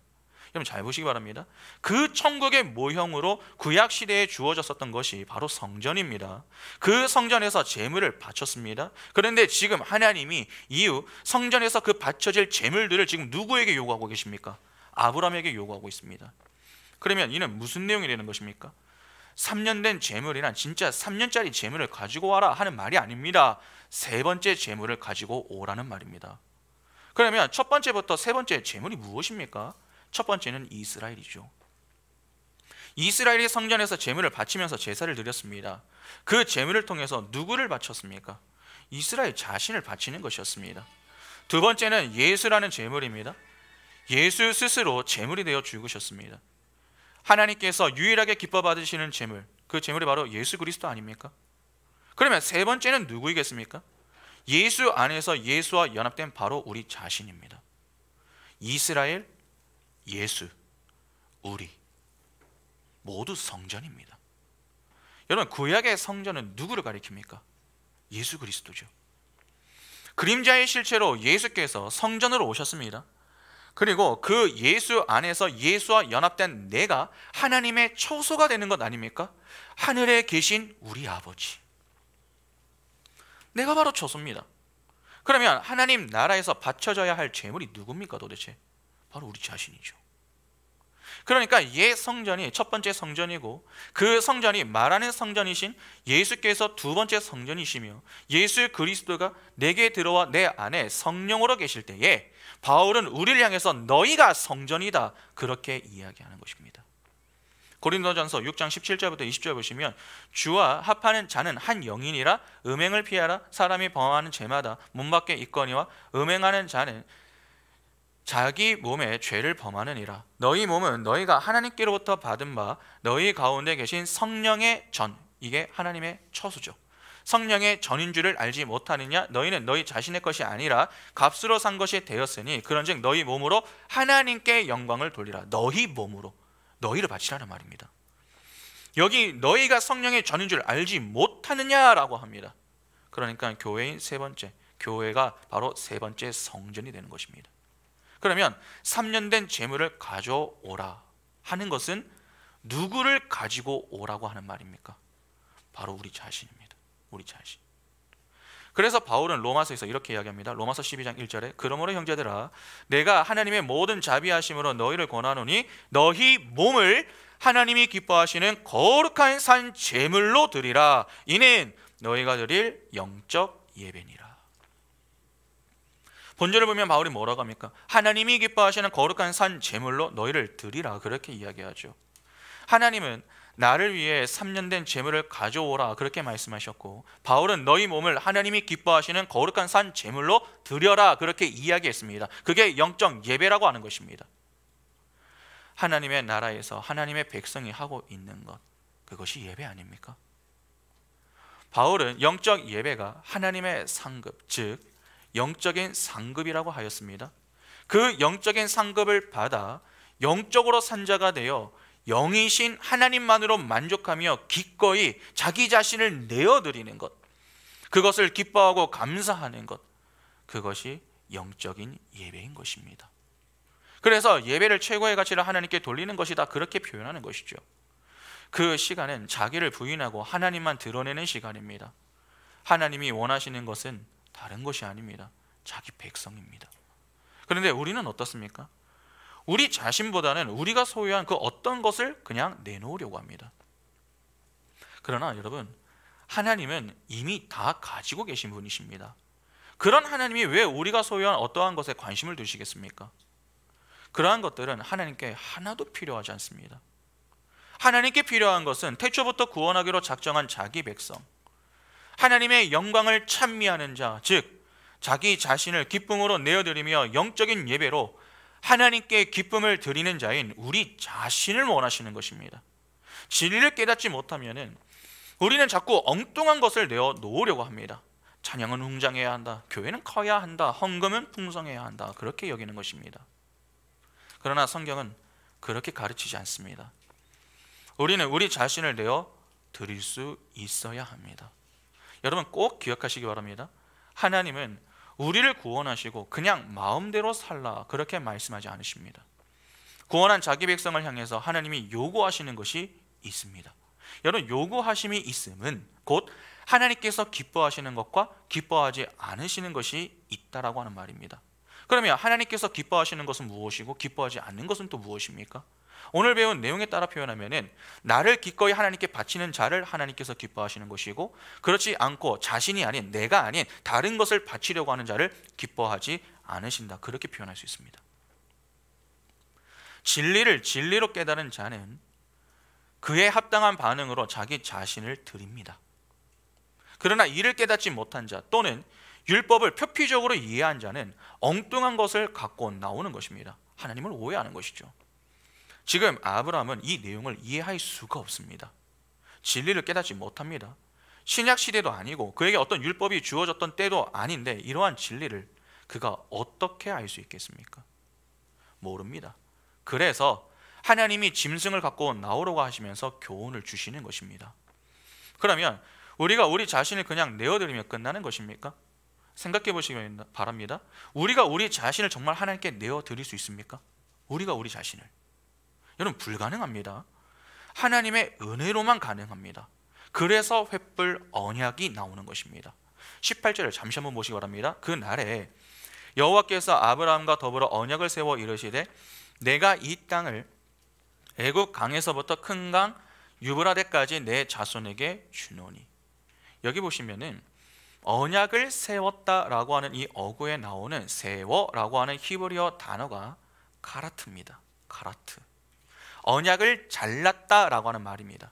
여러분 잘 보시기 바랍니다. 그 천국의 모형으로 구약 시대에 주어졌었던 것이 바로 성전입니다. 그 성전에서 제물을 바쳤습니다. 그런데 지금 하나님이 이후 성전에서 그 바쳐질 제물들을 지금 누구에게 요구하고 계십니까? 아브라함에게 요구하고 있습니다. 그러면 이는 무슨 내용이 되는 것입니까? 3년 된 제물이란 진짜 3년짜리 제물을 가지고 와라 하는 말이 아닙니다. 세 번째 제물을 가지고 오라는 말입니다. 그러면 첫 번째부터 세 번째 제물이 무엇입니까? 첫 번째는 이스라엘이죠. 이스라엘이 성전에서 제물을 바치면서 제사를 드렸습니다. 그 제물을 통해서 누구를 바쳤습니까? 이스라엘 자신을 바치는 것이었습니다. 두 번째는 예수라는 제물입니다. 예수 스스로 제물이 되어 죽으셨습니다. 하나님께서 유일하게 기뻐 받으시는 제물, 그 제물이 바로 예수 그리스도 아닙니까? 그러면 세 번째는 누구이겠습니까? 예수 안에서 예수와 연합된 바로 우리 자신입니다. 이스라엘, 예수, 우리 모두 성전입니다. 여러분 구약의 성전은 누구를 가리킵니까? 예수 그리스도죠. 그림자의 실체로 예수께서 성전으로 오셨습니다. 그리고 그 예수 안에서 예수와 연합된 내가 하나님의 처소가 되는 것 아닙니까? 하늘에 계신 우리 아버지, 내가 바로 처소입니다. 그러면 하나님 나라에서 바쳐져야 할 제물이 누굽니까 도대체? 바로 우리 자신이죠. 그러니까 옛 성전이 첫 번째 성전이고, 그 성전이 말하는 성전이신 예수께서 두 번째 성전이시며, 예수 그리스도가 내게 들어와 내 안에 성령으로 계실 때에 바울은 우리를 향해서 너희가 성전이다, 그렇게 이야기하는 것입니다. 고린도전서 6장 17절부터 20절 보시면, 주와 합하는 자는 한 영이니라. 음행을 피하라. 사람이 범하는 죄마다 문 밖에 있거니와 음행하는 자는 자기 몸에 죄를 범하느니라. 너희 몸은 너희가 하나님께로부터 받은 바 너희 가운데 계신 성령의 전, 이게 하나님의 처소죠. 성령의 전인 줄을 알지 못하느냐? 너희는 너희 자신의 것이 아니라 값으로 산 것이 되었으니 그런즉 너희 몸으로 하나님께 영광을 돌리라. 너희 몸으로, 너희를 바치라는 말입니다. 여기 너희가 성령의 전인 줄 알지 못하느냐라고 합니다. 그러니까 교회인 세 번째, 교회가 바로 세 번째 성전이 되는 것입니다. 그러면 3년 된 재물을 가져오라 하는 것은 누구를 가지고 오라고 하는 말입니까? 바로 우리 자신입니다. 우리 자신. 그래서 바울은 로마서에서 이렇게 이야기합니다. 로마서 12장 1절에 그러므로 형제들아 내가 하나님의 모든 자비하심으로 너희를 권하노니 너희 몸을 하나님이 기뻐하시는 거룩한 산 제물로 드리라. 이는 너희가 드릴 영적 예배니라. 본절을 보면 바울이 뭐라고 합니까? 하나님이 기뻐하시는 거룩한 산 제물로 너희를 드리라, 그렇게 이야기하죠. 하나님은 나를 위해 3년 된 제물을 가져오라 그렇게 말씀하셨고, 바울은 너희 몸을 하나님이 기뻐하시는 거룩한 산 제물로 드려라 그렇게 이야기했습니다. 그게 영적 예배라고 하는 것입니다. 하나님의 나라에서 하나님의 백성이 하고 있는 것, 그것이 예배 아닙니까? 바울은 영적 예배가 하나님의 상급, 즉 영적인 상급이라고 하였습니다. 그 영적인 상급을 받아 영적으로 산 자가 되어 영이신 하나님만으로 만족하며 기꺼이 자기 자신을 내어드리는 것, 그것을 기뻐하고 감사하는 것, 그것이 영적인 예배인 것입니다. 그래서 예배를 최고의 가치를 하나님께 돌리는 것이다, 그렇게 표현하는 것이죠. 그 시간은 자기를 부인하고 하나님만 드러내는 시간입니다. 하나님이 원하시는 것은 다른 것이 아닙니다. 자기 백성입니다. 그런데 우리는 어떻습니까? 우리 자신보다는 우리가 소유한 그 어떤 것을 그냥 내놓으려고 합니다. 그러나 여러분, 하나님은 이미 다 가지고 계신 분이십니다. 그런 하나님이 왜 우리가 소유한 어떠한 것에 관심을 두시겠습니까? 그러한 것들은 하나님께 하나도 필요하지 않습니다. 하나님께 필요한 것은 태초부터 구원하기로 작정한 자기 백성, 하나님의 영광을 찬미하는 자, 즉 자기 자신을 기쁨으로 내어드리며 영적인 예배로 하나님께 기쁨을 드리는 자인 우리 자신을 원하시는 것입니다. 진리를 깨닫지 못하면 우리는 자꾸 엉뚱한 것을 내어 놓으려고 합니다. 찬양은 웅장해야 한다, 교회는 커야 한다, 헌금은 풍성해야 한다, 그렇게 여기는 것입니다. 그러나 성경은 그렇게 가르치지 않습니다. 우리는 우리 자신을 내어 드릴 수 있어야 합니다. 여러분 꼭 기억하시기 바랍니다. 하나님은 우리를 구원하시고 그냥 마음대로 살라 그렇게 말씀하지 않으십니다. 구원한 자기 백성을 향해서 하나님이 요구하시는 것이 있습니다. 여러분, 요구하심이 있음은 곧 하나님께서 기뻐하시는 것과 기뻐하지 않으시는 것이 있다라고 하는 말입니다. 그러면 하나님께서 기뻐하시는 것은 무엇이고 기뻐하지 않는 것은 또 무엇입니까? 오늘 배운 내용에 따라 표현하면 나를 기꺼이 하나님께 바치는 자를 하나님께서 기뻐하시는 것이고, 그렇지 않고 자신이 아닌, 내가 아닌 다른 것을 바치려고 하는 자를 기뻐하지 않으신다, 그렇게 표현할 수 있습니다. 진리를 진리로 깨달은 자는 그에 합당한 반응으로 자기 자신을 드립니다. 그러나 이를 깨닫지 못한 자 또는 율법을 표피적으로 이해한 자는 엉뚱한 것을 갖고 나오는 것입니다. 하나님을 오해하는 것이죠. 지금 아브라함은 이 내용을 이해할 수가 없습니다. 진리를 깨닫지 못합니다. 신약 시대도 아니고 그에게 어떤 율법이 주어졌던 때도 아닌데 이러한 진리를 그가 어떻게 알 수 있겠습니까? 모릅니다. 그래서 하나님이 짐승을 갖고 나오라고 하시면서 교훈을 주시는 것입니다. 그러면 우리가 우리 자신을 그냥 내어드리면 끝나는 것입니까? 생각해 보시기 바랍니다. 우리가 우리 자신을 정말 하나님께 내어드릴 수 있습니까? 우리가 우리 자신을. 여러분, 불가능합니다. 하나님의 은혜로만 가능합니다. 그래서 횃불 언약이 나오는 것입니다. 18절을 잠시 한번 보시기 바랍니다. 그 날에 여호와께서 아브라함과 더불어 언약을 세워 이르시되 내가 이 땅을 애굽 강에서부터 큰 강 유브라데까지 내 자손에게 주노니. 여기 보시면은 언약을 세웠다라고 하는 이 어구에 나오는 세워라고 하는 히브리어 단어가 카라트입니다. 카라트. 언약을 잘랐다라고 하는 말입니다.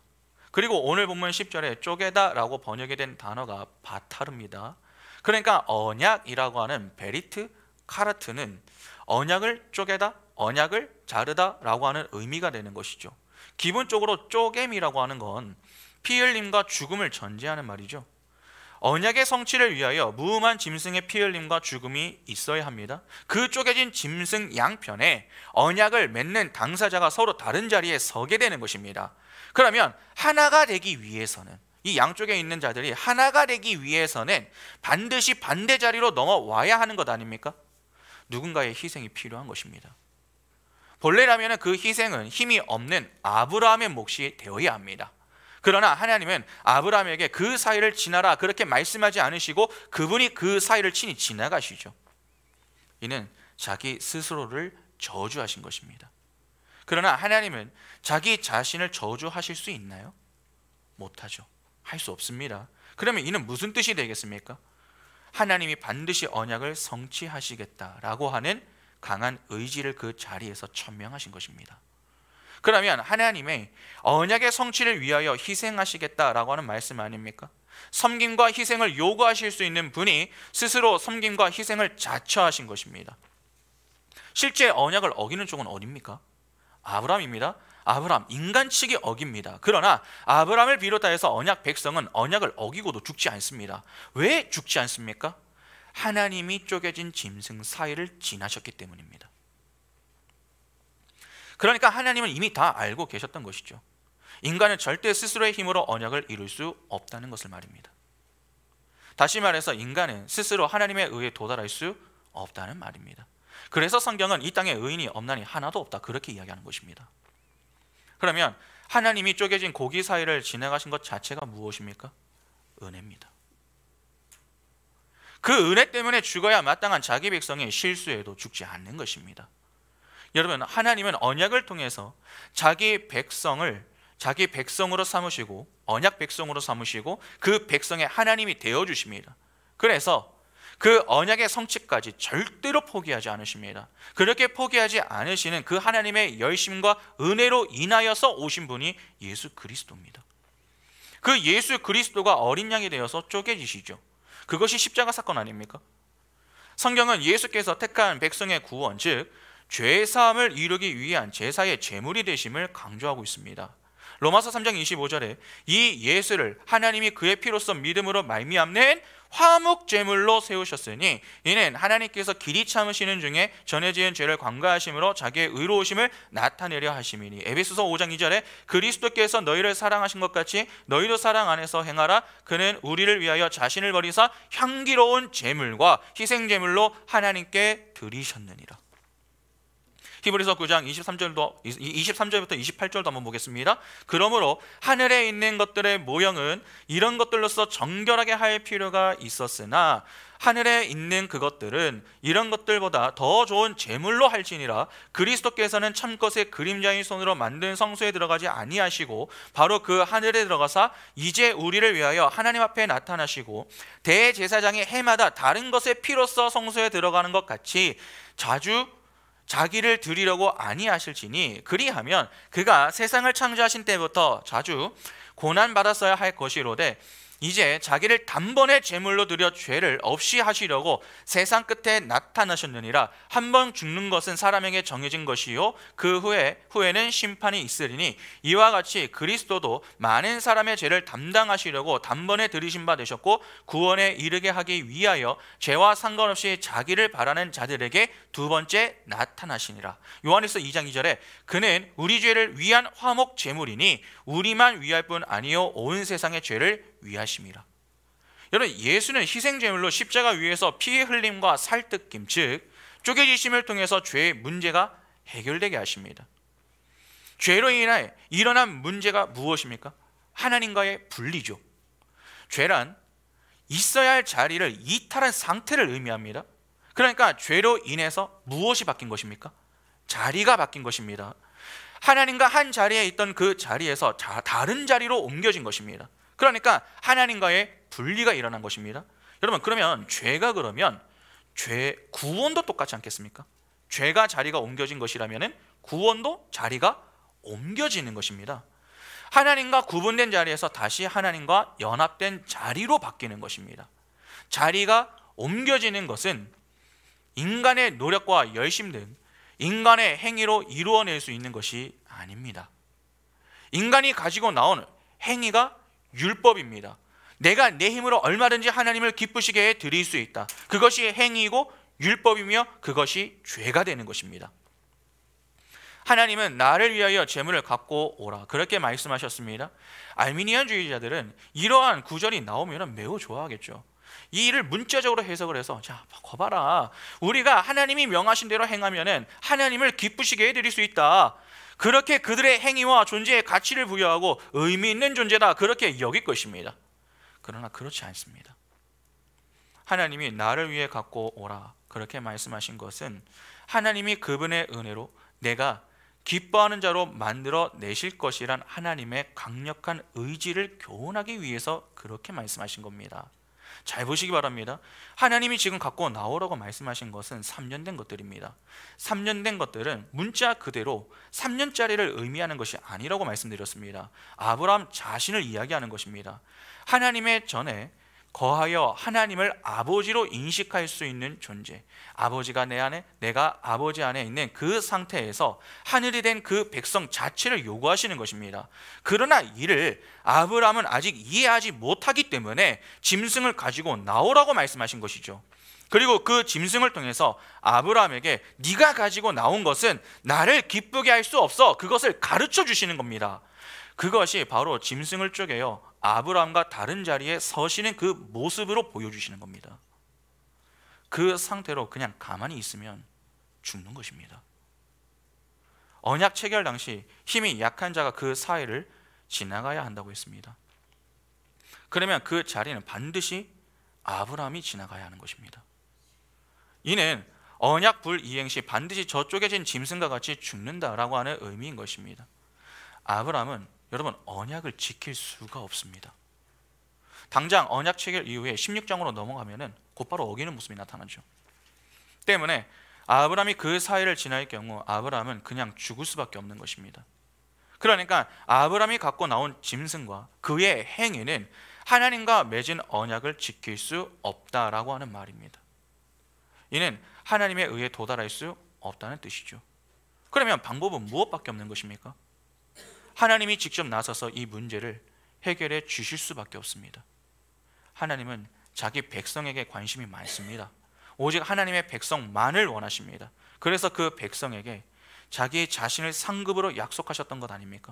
그리고 오늘 본문 10절에 쪼개다라고 번역이 된 단어가 바타르입니다. 그러니까 언약이라고 하는 베리트, 카라트는 언약을 쪼개다, 언약을 자르다라고 하는 의미가 되는 것이죠. 기본적으로 쪼개미라고 하는 건 피 흘림과 죽음을 전제하는 말이죠. 언약의 성취를 위하여 무음한 짐승의 피 흘림과 죽음이 있어야 합니다. 그 쪼개진 짐승 양편에 언약을 맺는 당사자가 서로 다른 자리에 서게 되는 것입니다. 그러면 하나가 되기 위해서는, 이 양쪽에 있는 자들이 하나가 되기 위해서는 반드시 반대 자리로 넘어와야 하는 것 아닙니까? 누군가의 희생이 필요한 것입니다. 본래라면 그 희생은 힘이 없는 아브라함의 몫이 되어야 합니다. 그러나 하나님은 아브라함에게 그 사이를 지나라 그렇게 말씀하지 않으시고 그분이 그 사이를 친히 지나가시죠. 이는 자기 스스로를 저주하신 것입니다. 그러나 하나님은 자기 자신을 저주하실 수 있나요? 못하죠. 할 수 없습니다. 그러면 이는 무슨 뜻이 되겠습니까? 하나님이 반드시 언약을 성취하시겠다라고 하는 강한 의지를 그 자리에서 천명하신 것입니다. 그러면 하나님의 언약의 성취를 위하여 희생하시겠다라고 하는 말씀 아닙니까? 섬김과 희생을 요구하실 수 있는 분이 스스로 섬김과 희생을 자처하신 것입니다. 실제 언약을 어기는 쪽은 어디입니까? 아브라함입니다. 아브라함, 인간측이 어깁니다. 그러나 아브라함을 비롯하여서 언약 백성은 언약을 어기고도 죽지 않습니다. 왜 죽지 않습니까? 하나님이 쪼개진 짐승 사이를 지나셨기 때문입니다. 그러니까 하나님은 이미 다 알고 계셨던 것이죠. 인간은 절대 스스로의 힘으로 언약을 이룰 수 없다는 것을 말입니다. 다시 말해서 인간은 스스로 하나님에 의해 도달할 수 없다는 말입니다. 그래서 성경은 이 땅에 의인이 없나니 하나도 없다 그렇게 이야기하는 것입니다. 그러면 하나님이 쪼개진 고기 사이를 지나가신 것 자체가 무엇입니까? 은혜입니다. 그 은혜 때문에 죽어야 마땅한 자기 백성이 실수해도 죽지 않는 것입니다. 여러분, 하나님은 언약을 통해서 자기 백성으로 삼으시고 언약 백성으로 삼으시고 그 백성의 하나님이 되어주십니다. 그래서 그 언약의 성취까지 절대로 포기하지 않으십니다. 그렇게 포기하지 않으시는 그 하나님의 열심과 은혜로 인하여서 오신 분이 예수 그리스도입니다. 그 예수 그리스도가 어린 양이 되어서 쪼개지시죠. 그것이 십자가 사건 아닙니까? 성경은 예수께서 택한 백성의 구원, 즉 죄사함을 이루기 위한 제사의 제물이 되심을 강조하고 있습니다. 로마서 3장 25절에 이 예수를 하나님이 그의 피로써 믿음으로 말미암는 화목 제물로 세우셨으니 이는 하나님께서 길이 참으시는 중에 전에 지은 죄를 관가하심으로 자기의 의로우심을 나타내려 하심이니 에베소서 5장 2절에 그리스도께서 너희를 사랑하신 것 같이 너희도 사랑 안에서 행하라. 그는 우리를 위하여 자신을 버리사 향기로운 제물과 희생 제물로 하나님께 드리셨느니라. 히브리서 9장 23절부터 28절도 한번 보겠습니다. 그러므로 하늘에 있는 것들의 모형은 이런 것들로서 정결하게 할 필요가 있었으나 하늘에 있는 그것들은 이런 것들보다 더 좋은 제물로 할지니라. 그리스도께서는 참것의 그림자의 손으로 만든 성소에 들어가지 아니하시고 바로 그 하늘에 들어가사 이제 우리를 위하여 하나님 앞에 나타나시고 대제사장이 해마다 다른 것의 피로써 성소에 들어가는 것 같이 자주 자기를 드리려고 아니하실지니 그리하면 그가 세상을 창조하신 때부터 자주 고난받았어야 할 것이로되 이제 자기를 단번에 제물로 드려 죄를 없이 하시려고 세상 끝에 나타나셨느니라. 한 번 죽는 것은 사람에게 정해진 것이요 그 후에는 심판이 있으리니 이와 같이 그리스도도 많은 사람의 죄를 담당하시려고 단번에 들이신 바 되셨고 구원에 이르게 하기 위하여 죄와 상관없이 자기를 바라는 자들에게 두 번째 나타나시니라. 요한일서 2장 2절에 그는 우리 죄를 위한 화목 제물이니 우리만 위할 뿐 아니요 온 세상의 죄를 위하심이라. 여러분, 예수는 희생제물로 십자가 위에서 피의 흘림과 살뜯김, 즉 쪼개지심을 통해서 죄의 문제가 해결되게 하십니다. 죄로 인해 일어난 문제가 무엇입니까? 하나님과의 분리죠. 죄란 있어야 할 자리를 이탈한 상태를 의미합니다. 그러니까 죄로 인해서 무엇이 바뀐 것입니까? 자리가 바뀐 것입니다. 하나님과 한 자리에 있던 그 자리에서 다른 자리로 옮겨진 것입니다. 그러니까 하나님과의 분리가 일어난 것입니다. 여러분, 그러면 죄 구원도 똑같지 않겠습니까? 죄가 자리가 옮겨진 것이라면 구원도 자리가 옮겨지는 것입니다. 하나님과 구분된 자리에서 다시 하나님과 연합된 자리로 바뀌는 것입니다. 자리가 옮겨지는 것은 인간의 노력과 열심 등 인간의 행위로 이루어낼 수 있는 것이 아닙니다. 인간이 가지고 나온 행위가 율법입니다. 내가 내 힘으로 얼마든지 하나님을 기쁘시게 해 드릴 수 있다. 그것이 행위이고 율법이며 그것이 죄가 되는 것입니다. 하나님은 나를 위하여 재물을 갖고 오라, 그렇게 말씀하셨습니다. 알미니안주의자들은 이러한 구절이 나오면 매우 좋아하겠죠. 이 일을 문자적으로 해석을 해서, 자, 거봐라, 우리가 하나님이 명하신 대로 행하면은 하나님을 기쁘시게 해드릴 수 있다. 그렇게 그들의 행위와 존재에 가치를 부여하고 의미 있는 존재다, 그렇게 여길 것입니다. 그러나 그렇지 않습니다. 하나님이 나를 위해 갖고 오라, 그렇게 말씀하신 것은 하나님이 그분의 은혜로 내가 기뻐하는 자로 만들어 내실 것이란 하나님의 강력한 의지를 교훈하기 위해서 그렇게 말씀하신 겁니다. 잘 보시기 바랍니다. 하나님이 지금 갖고 나오라고 말씀하신 것은 3년 된 것들입니다. 3년 된 것들은 문자 그대로 3년짜리를 의미하는 것이 아니라고 말씀드렸습니다. 아브라함 자신을 이야기하는 것입니다. 하나님의 전에 거하여 하나님을 아버지로 인식할 수 있는 존재, 아버지가 내 안에, 내가 아버지 안에 있는 그 상태에서 하늘이 된 그 백성 자체를 요구하시는 것입니다. 그러나 이를 아브라함은 아직 이해하지 못하기 때문에 짐승을 가지고 나오라고 말씀하신 것이죠. 그리고 그 짐승을 통해서 아브라함에게 네가 가지고 나온 것은 나를 기쁘게 할 수 없어, 그것을 가르쳐 주시는 겁니다. 그것이 바로 짐승을 쪼개어 아브라함과 다른 자리에 서시는 그 모습으로 보여주시는 겁니다. 그 상태로 그냥 가만히 있으면 죽는 것입니다. 언약 체결 당시 힘이 약한 자가 그 사이를 지나가야 한다고 했습니다. 그러면 그 자리는 반드시 아브라함이 지나가야 하는 것입니다. 이는 언약 불이행 시 반드시 저 쪼개진 짐승과 같이 죽는다라고 하는 의미인 것입니다. 아브라함은 여러분 언약을 지킬 수가 없습니다. 당장 언약 체결 이후에 16장으로 넘어가면은 곧바로 어기는 모습이 나타나죠. 때문에 아브라함이 그 사이를 지날 경우 아브라함은 그냥 죽을 수밖에 없는 것입니다. 그러니까 아브라함이 갖고 나온 짐승과 그의 행위는 하나님과 맺은 언약을 지킬 수 없다라고 하는 말입니다. 이는 하나님에 의해 도달할 수 없다는 뜻이죠. 그러면 방법은 무엇밖에 없는 것입니까? 하나님이 직접 나서서 이 문제를 해결해 주실 수밖에 없습니다. 하나님은 자기 백성에게 관심이 많습니다. 오직 하나님의 백성만을 원하십니다. 그래서 그 백성에게 자기 자신을 상급으로 약속하셨던 것 아닙니까?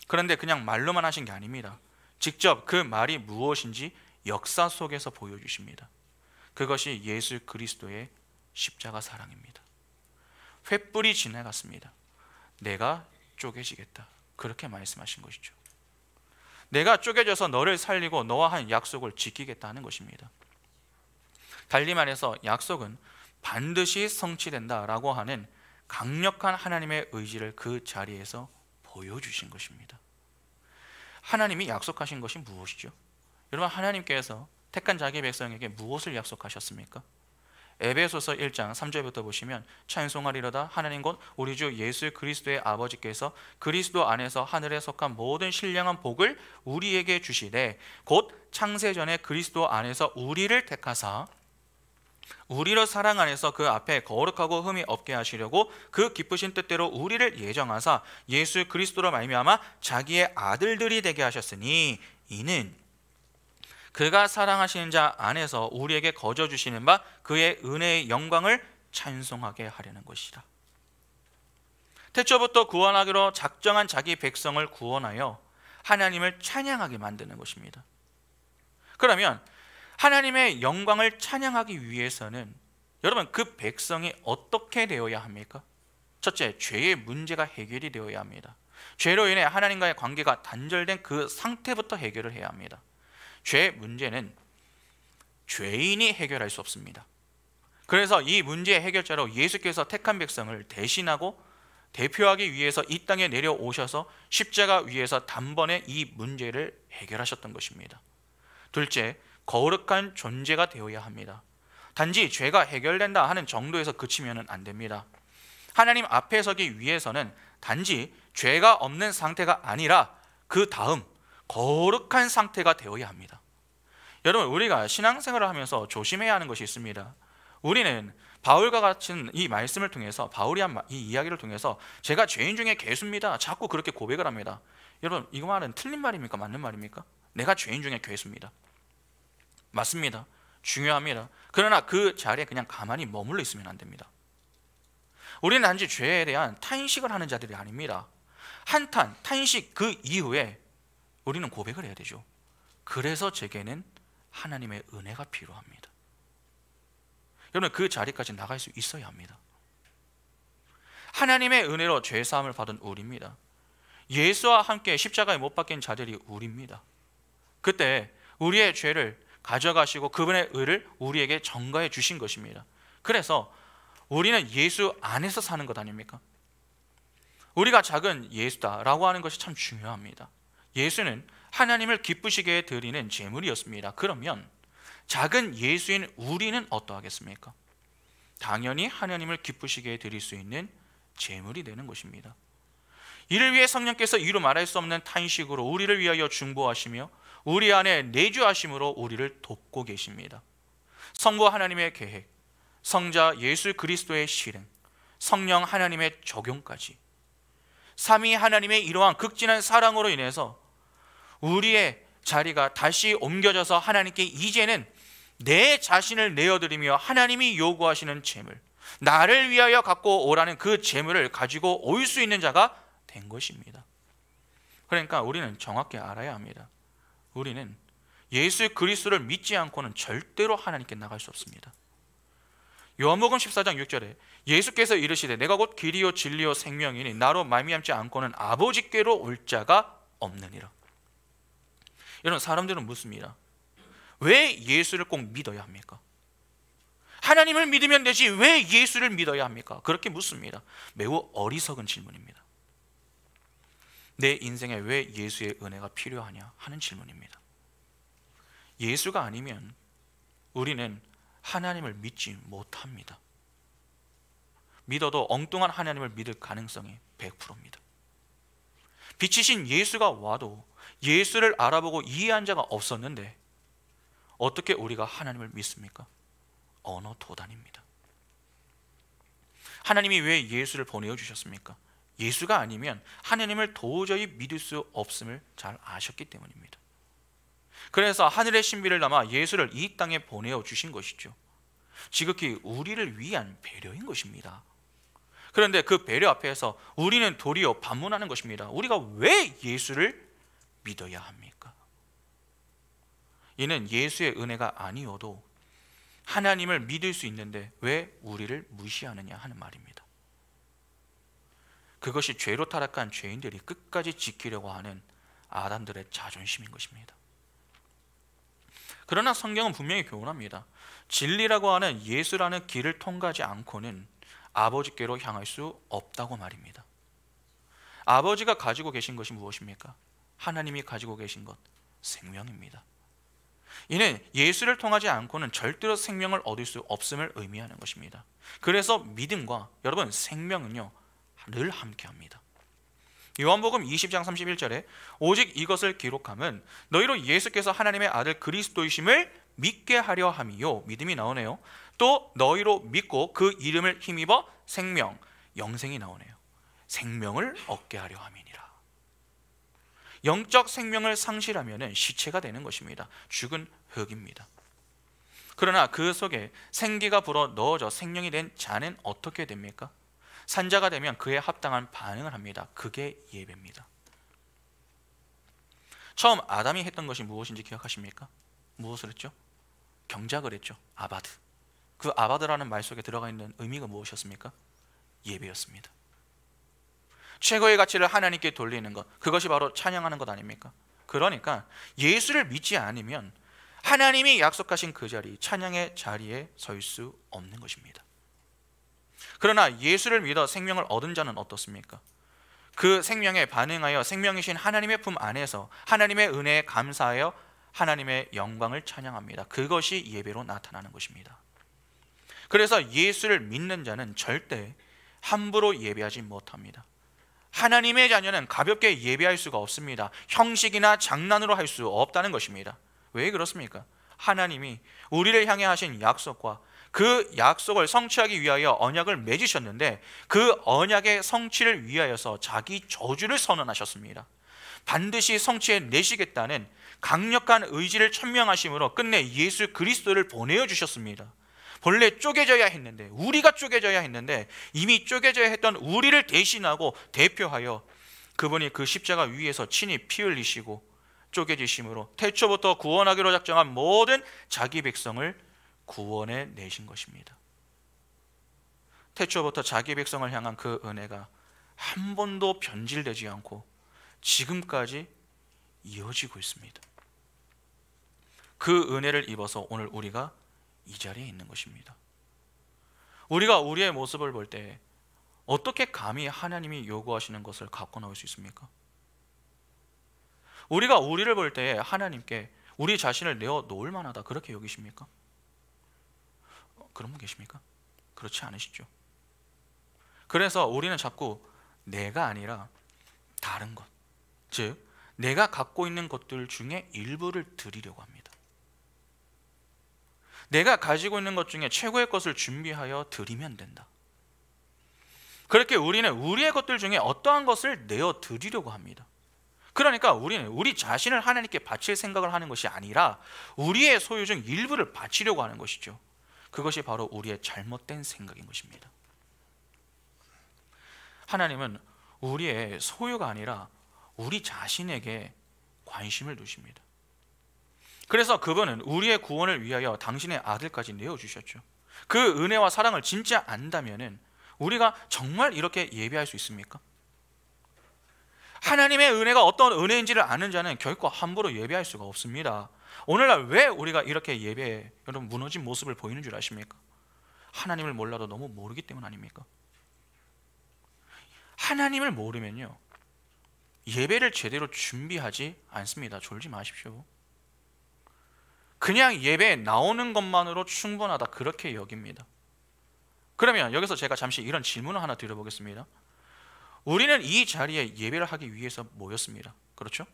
그런데 그냥 말로만 하신 게 아닙니다. 직접 그 말이 무엇인지 역사 속에서 보여주십니다. 그것이 예수 그리스도의 십자가 사랑입니다. 횃불이 지나갔습니다. 내가 쪼개지겠다, 그렇게 말씀하신 것이죠. 내가 쪼개져서 너를 살리고 너와 한 약속을 지키겠다는 것입니다. 달리 말해서 약속은 반드시 성취된다라고 하는 강력한 하나님의 의지를 그 자리에서 보여주신 것입니다. 하나님이 약속하신 것이 무엇이죠? 여러분, 하나님께서 택한 자기 백성에게 무엇을 약속하셨습니까? 에베소서 1장 3절부터 보시면 찬송하리로다 하나님 곧 우리 주 예수 그리스도의 아버지께서 그리스도 안에서 하늘에 속한 모든 신령한 복을 우리에게 주시되 곧 창세전에 그리스도 안에서 우리를 택하사 우리를 사랑 안에서 그 앞에 거룩하고 흠이 없게 하시려고 그 기쁘신 뜻대로 우리를 예정하사 예수 그리스도로 말미암아 자기의 아들들이 되게 하셨으니 이는 그가 사랑하시는 자 안에서 우리에게 거저 주시는 바 그의 은혜의 영광을 찬송하게 하려는 것이라. 태초부터 구원하기로 작정한 자기 백성을 구원하여 하나님을 찬양하게 만드는 것입니다. 그러면 하나님의 영광을 찬양하기 위해서는 여러분 그 백성이 어떻게 되어야 합니까? 첫째, 죄의 문제가 해결이 되어야 합니다. 죄로 인해 하나님과의 관계가 단절된 그 상태부터 해결을 해야 합니다. 죄 문제는 죄인이 해결할 수 없습니다. 그래서 이 문제의 해결자로 예수께서 택한 백성을 대신하고 대표하기 위해서 이 땅에 내려오셔서 십자가 위에서 단번에 이 문제를 해결하셨던 것입니다. 둘째, 거룩한 존재가 되어야 합니다. 단지 죄가 해결된다 하는 정도에서 그치면 안 됩니다. 하나님 앞에 서기 위해서는 단지 죄가 없는 상태가 아니라 그 다음 거룩한 상태가 되어야 합니다. 여러분, 우리가 신앙생활을 하면서 조심해야 하는 것이 있습니다. 우리는 바울과 같은 이 말씀을 통해서, 바울이 한 이 이야기를 통해서 제가 죄인 중에 괴수입니다, 자꾸 그렇게 고백을 합니다. 여러분, 이 말은 틀린 말입니까? 맞는 말입니까? 내가 죄인 중에 괴수입니다. 맞습니다. 중요합니다. 그러나 그 자리에 그냥 가만히 머물러 있으면 안 됩니다. 우리는 단지 죄에 대한 탄식을 하는 자들이 아닙니다. 한탄, 탄식 그 이후에 우리는 고백을 해야 되죠. 그래서 제게는 하나님의 은혜가 필요합니다. 여러분, 그 자리까지 나갈 수 있어야 합니다. 하나님의 은혜로 죄사함을 받은 우리입니다. 예수와 함께 십자가에 못 박힌 자들이 우리입니다. 그때 우리의 죄를 가져가시고 그분의 의를 우리에게 전가해 주신 것입니다. 그래서 우리는 예수 안에서 사는 것 아닙니까? 우리가 작은 예수다라고 하는 것이 참 중요합니다. 예수는 하나님을 기쁘시게 드리는 제물이었습니다. 그러면 작은 예수인 우리는 어떠하겠습니까? 당연히 하나님을 기쁘시게 드릴 수 있는 제물이 되는 것입니다. 이를 위해 성령께서 이루 말할 수 없는 탄식으로 우리를 위하여 중보하시며 우리 안에 내주하심으로 우리를 돕고 계십니다. 성부 하나님의 계획, 성자 예수 그리스도의 실행, 성령 하나님의 적용까지 삼위 하나님의 이러한 극진한 사랑으로 인해서 우리의 자리가 다시 옮겨져서 하나님께 이제는 내 자신을 내어드리며 하나님이 요구하시는 재물, 나를 위하여 갖고 오라는 그 재물을 가지고 올 수 있는 자가 된 것입니다. 그러니까 우리는 정확히 알아야 합니다. 우리는 예수 그리스도를 믿지 않고는 절대로 하나님께 나갈 수 없습니다. 요한복음 14장 6절에 예수께서 이르시되 내가 곧 길이요 진리요 생명이니 나로 말미암지 않고는 아버지께로 올 자가 없느니라. 여러분, 사람들은 묻습니다. 왜 예수를 꼭 믿어야 합니까? 하나님을 믿으면 되지 왜 예수를 믿어야 합니까? 그렇게 묻습니다. 매우 어리석은 질문입니다. 내 인생에 왜 예수의 은혜가 필요하냐 하는 질문입니다. 예수가 아니면 우리는 하나님을 믿지 못합니다. 믿어도 엉뚱한 하나님을 믿을 가능성이 100%입니다. 빛이신 예수가 와도 예수를 알아보고 이해한 자가 없었는데 어떻게 우리가 하나님을 믿습니까? 언어 도단입니다. 하나님이 왜 예수를 보내어 주셨습니까? 예수가 아니면 하나님을 도저히 믿을 수 없음을 잘 아셨기 때문입니다. 그래서 하늘의 신비를 담아 예수를 이 땅에 보내어 주신 것이죠. 지극히 우리를 위한 배려인 것입니다. 그런데 그 배려 앞에서 우리는 도리어 반문하는 것입니다. 우리가 왜 예수를 믿어야 합니까? 이는 예수의 은혜가 아니어도 하나님을 믿을 수 있는데 왜 우리를 무시하느냐 하는 말입니다. 그것이 죄로 타락한 죄인들이 끝까지 지키려고 하는 아담들의 자존심인 것입니다. 그러나 성경은 분명히 교훈합니다. 진리라고 하는 예수라는 길을 통과하지 않고는 아버지께로 향할 수 없다고 말입니다. 아버지가 가지고 계신 것이 무엇입니까? 하나님이 가지고 계신 것, 생명입니다. 이는 예수를 통하지 않고는 절대로 생명을 얻을 수 없음을 의미하는 것입니다. 그래서 믿음과 여러분 생명은요 늘 함께합니다. 요한복음 20장 31절에 오직 이것을 기록함은 너희로 예수께서 하나님의 아들 그리스도이심을 믿게 하려 함이요. 믿음이 나오네요. 또 너희로 믿고 그 이름을 힘입어 생명, 영생이 나오네요. 생명을 얻게 하려 함이니라. 영적 생명을 상실하면 시체가 되는 것입니다. 죽은 흙입니다. 그러나 그 속에 생기가 불어 넣어져 생명이 된 자는 어떻게 됩니까? 산자가 되면 그에 합당한 반응을 합니다. 그게 예배입니다. 처음 아담이 했던 것이 무엇인지 기억하십니까? 무엇을 했죠? 경작을 했죠. 아바드. 그 아바드라는 말 속에 들어가 있는 의미가 무엇이었습니까? 예배였습니다. 최고의 가치를 하나님께 돌리는 것, 그것이 바로 찬양하는 것 아닙니까? 그러니까 예수를 믿지 않으면 하나님이 약속하신 그 자리, 찬양의 자리에 설 수 없는 것입니다. 그러나 예수를 믿어 생명을 얻은 자는 어떻습니까? 그 생명에 반응하여 생명이신 하나님의 품 안에서 하나님의 은혜에 감사하여 하나님의 영광을 찬양합니다. 그것이 예배로 나타나는 것입니다. 그래서 예수를 믿는 자는 절대 함부로 예배하지 못합니다. 하나님의 자녀는 가볍게 예배할 수가 없습니다. 형식이나 장난으로 할 수 없다는 것입니다. 왜 그렇습니까? 하나님이 우리를 향해 하신 약속과 그 약속을 성취하기 위하여 언약을 맺으셨는데 그 언약의 성취를 위하여서 자기 저주를 선언하셨습니다. 반드시 성취해내시겠다는 강력한 의지를 천명하심으로 끝내 예수 그리스도를 보내어 주셨습니다. 본래 쪼개져야 했는데, 우리가 쪼개져야 했는데, 이미 쪼개져야 했던 우리를 대신하고 대표하여 그분이 그 십자가 위에서 친히 피 흘리시고 쪼개지심으로 태초부터 구원하기로 작정한 모든 자기 백성을 구원해 내신 것입니다. 태초부터 자기 백성을 향한 그 은혜가 한 번도 변질되지 않고 지금까지 이어지고 있습니다. 그 은혜를 입어서 오늘 우리가 이 자리에 있는 것입니다. 우리가 우리의 모습을 볼 때 어떻게 감히 하나님이 요구하시는 것을 갖고 나올 수 있습니까? 우리가 우리를 볼 때 하나님께 우리 자신을 내어 놓을 만하다 그렇게 여기십니까? 그런 분 계십니까? 그렇지 않으시죠? 그래서 우리는 자꾸 내가 아니라 다른 것, 즉 내가 갖고 있는 것들 중에 일부를 드리려고 합니다. 내가 가지고 있는 것 중에 최고의 것을 준비하여 드리면 된다. 그렇게 우리는 우리의 것들 중에 어떠한 것을 내어 드리려고 합니다. 그러니까 우리는 우리 자신을 하나님께 바칠 생각을 하는 것이 아니라 우리의 소유 중 일부를 바치려고 하는 것이죠. 그것이 바로 우리의 잘못된 생각인 것입니다. 하나님은 우리의 소유가 아니라 우리 자신에게 관심을 두십니다. 그래서 그분은 우리의 구원을 위하여 당신의 아들까지 내어주셨죠. 그 은혜와 사랑을 진짜 안다면 우리가 정말 이렇게 예배할 수 있습니까? 하나님의 은혜가 어떤 은혜인지를 아는 자는 결코 함부로 예배할 수가 없습니다. 오늘날 왜 우리가 이렇게 예배에 여러분 무너진 모습을 보이는 줄 아십니까? 하나님을 몰라도 너무 모르기 때문 아닙니까? 하나님을 모르면요 예배를 제대로 준비하지 않습니다. 졸지 마십시오. 그냥 예배에 나오는 것만으로 충분하다 그렇게 여깁니다. 그러면 여기서 제가 잠시 이런 질문을 하나 드려보겠습니다. 우리는 이 자리에 예배를 하기 위해서 모였습니다. 그렇죠?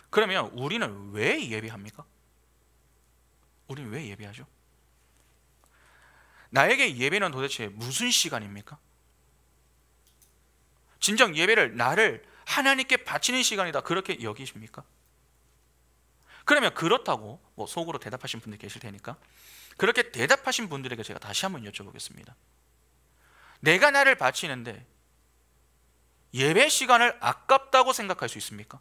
그러면 우리는 왜 예배합니까? 우리는 왜 예배하죠? 나에게 예배는 도대체 무슨 시간입니까? 진정 예배를 나를 하나님께 바치는 시간이다 그렇게 여기십니까? 그러면 그렇다고 속으로 대답하신 분들 계실 테니까 그렇게 대답하신 분들에게 제가 다시 한번 여쭤보겠습니다. 내가 나를 바치는데 예배 시간을 아깝다고 생각할 수 있습니까?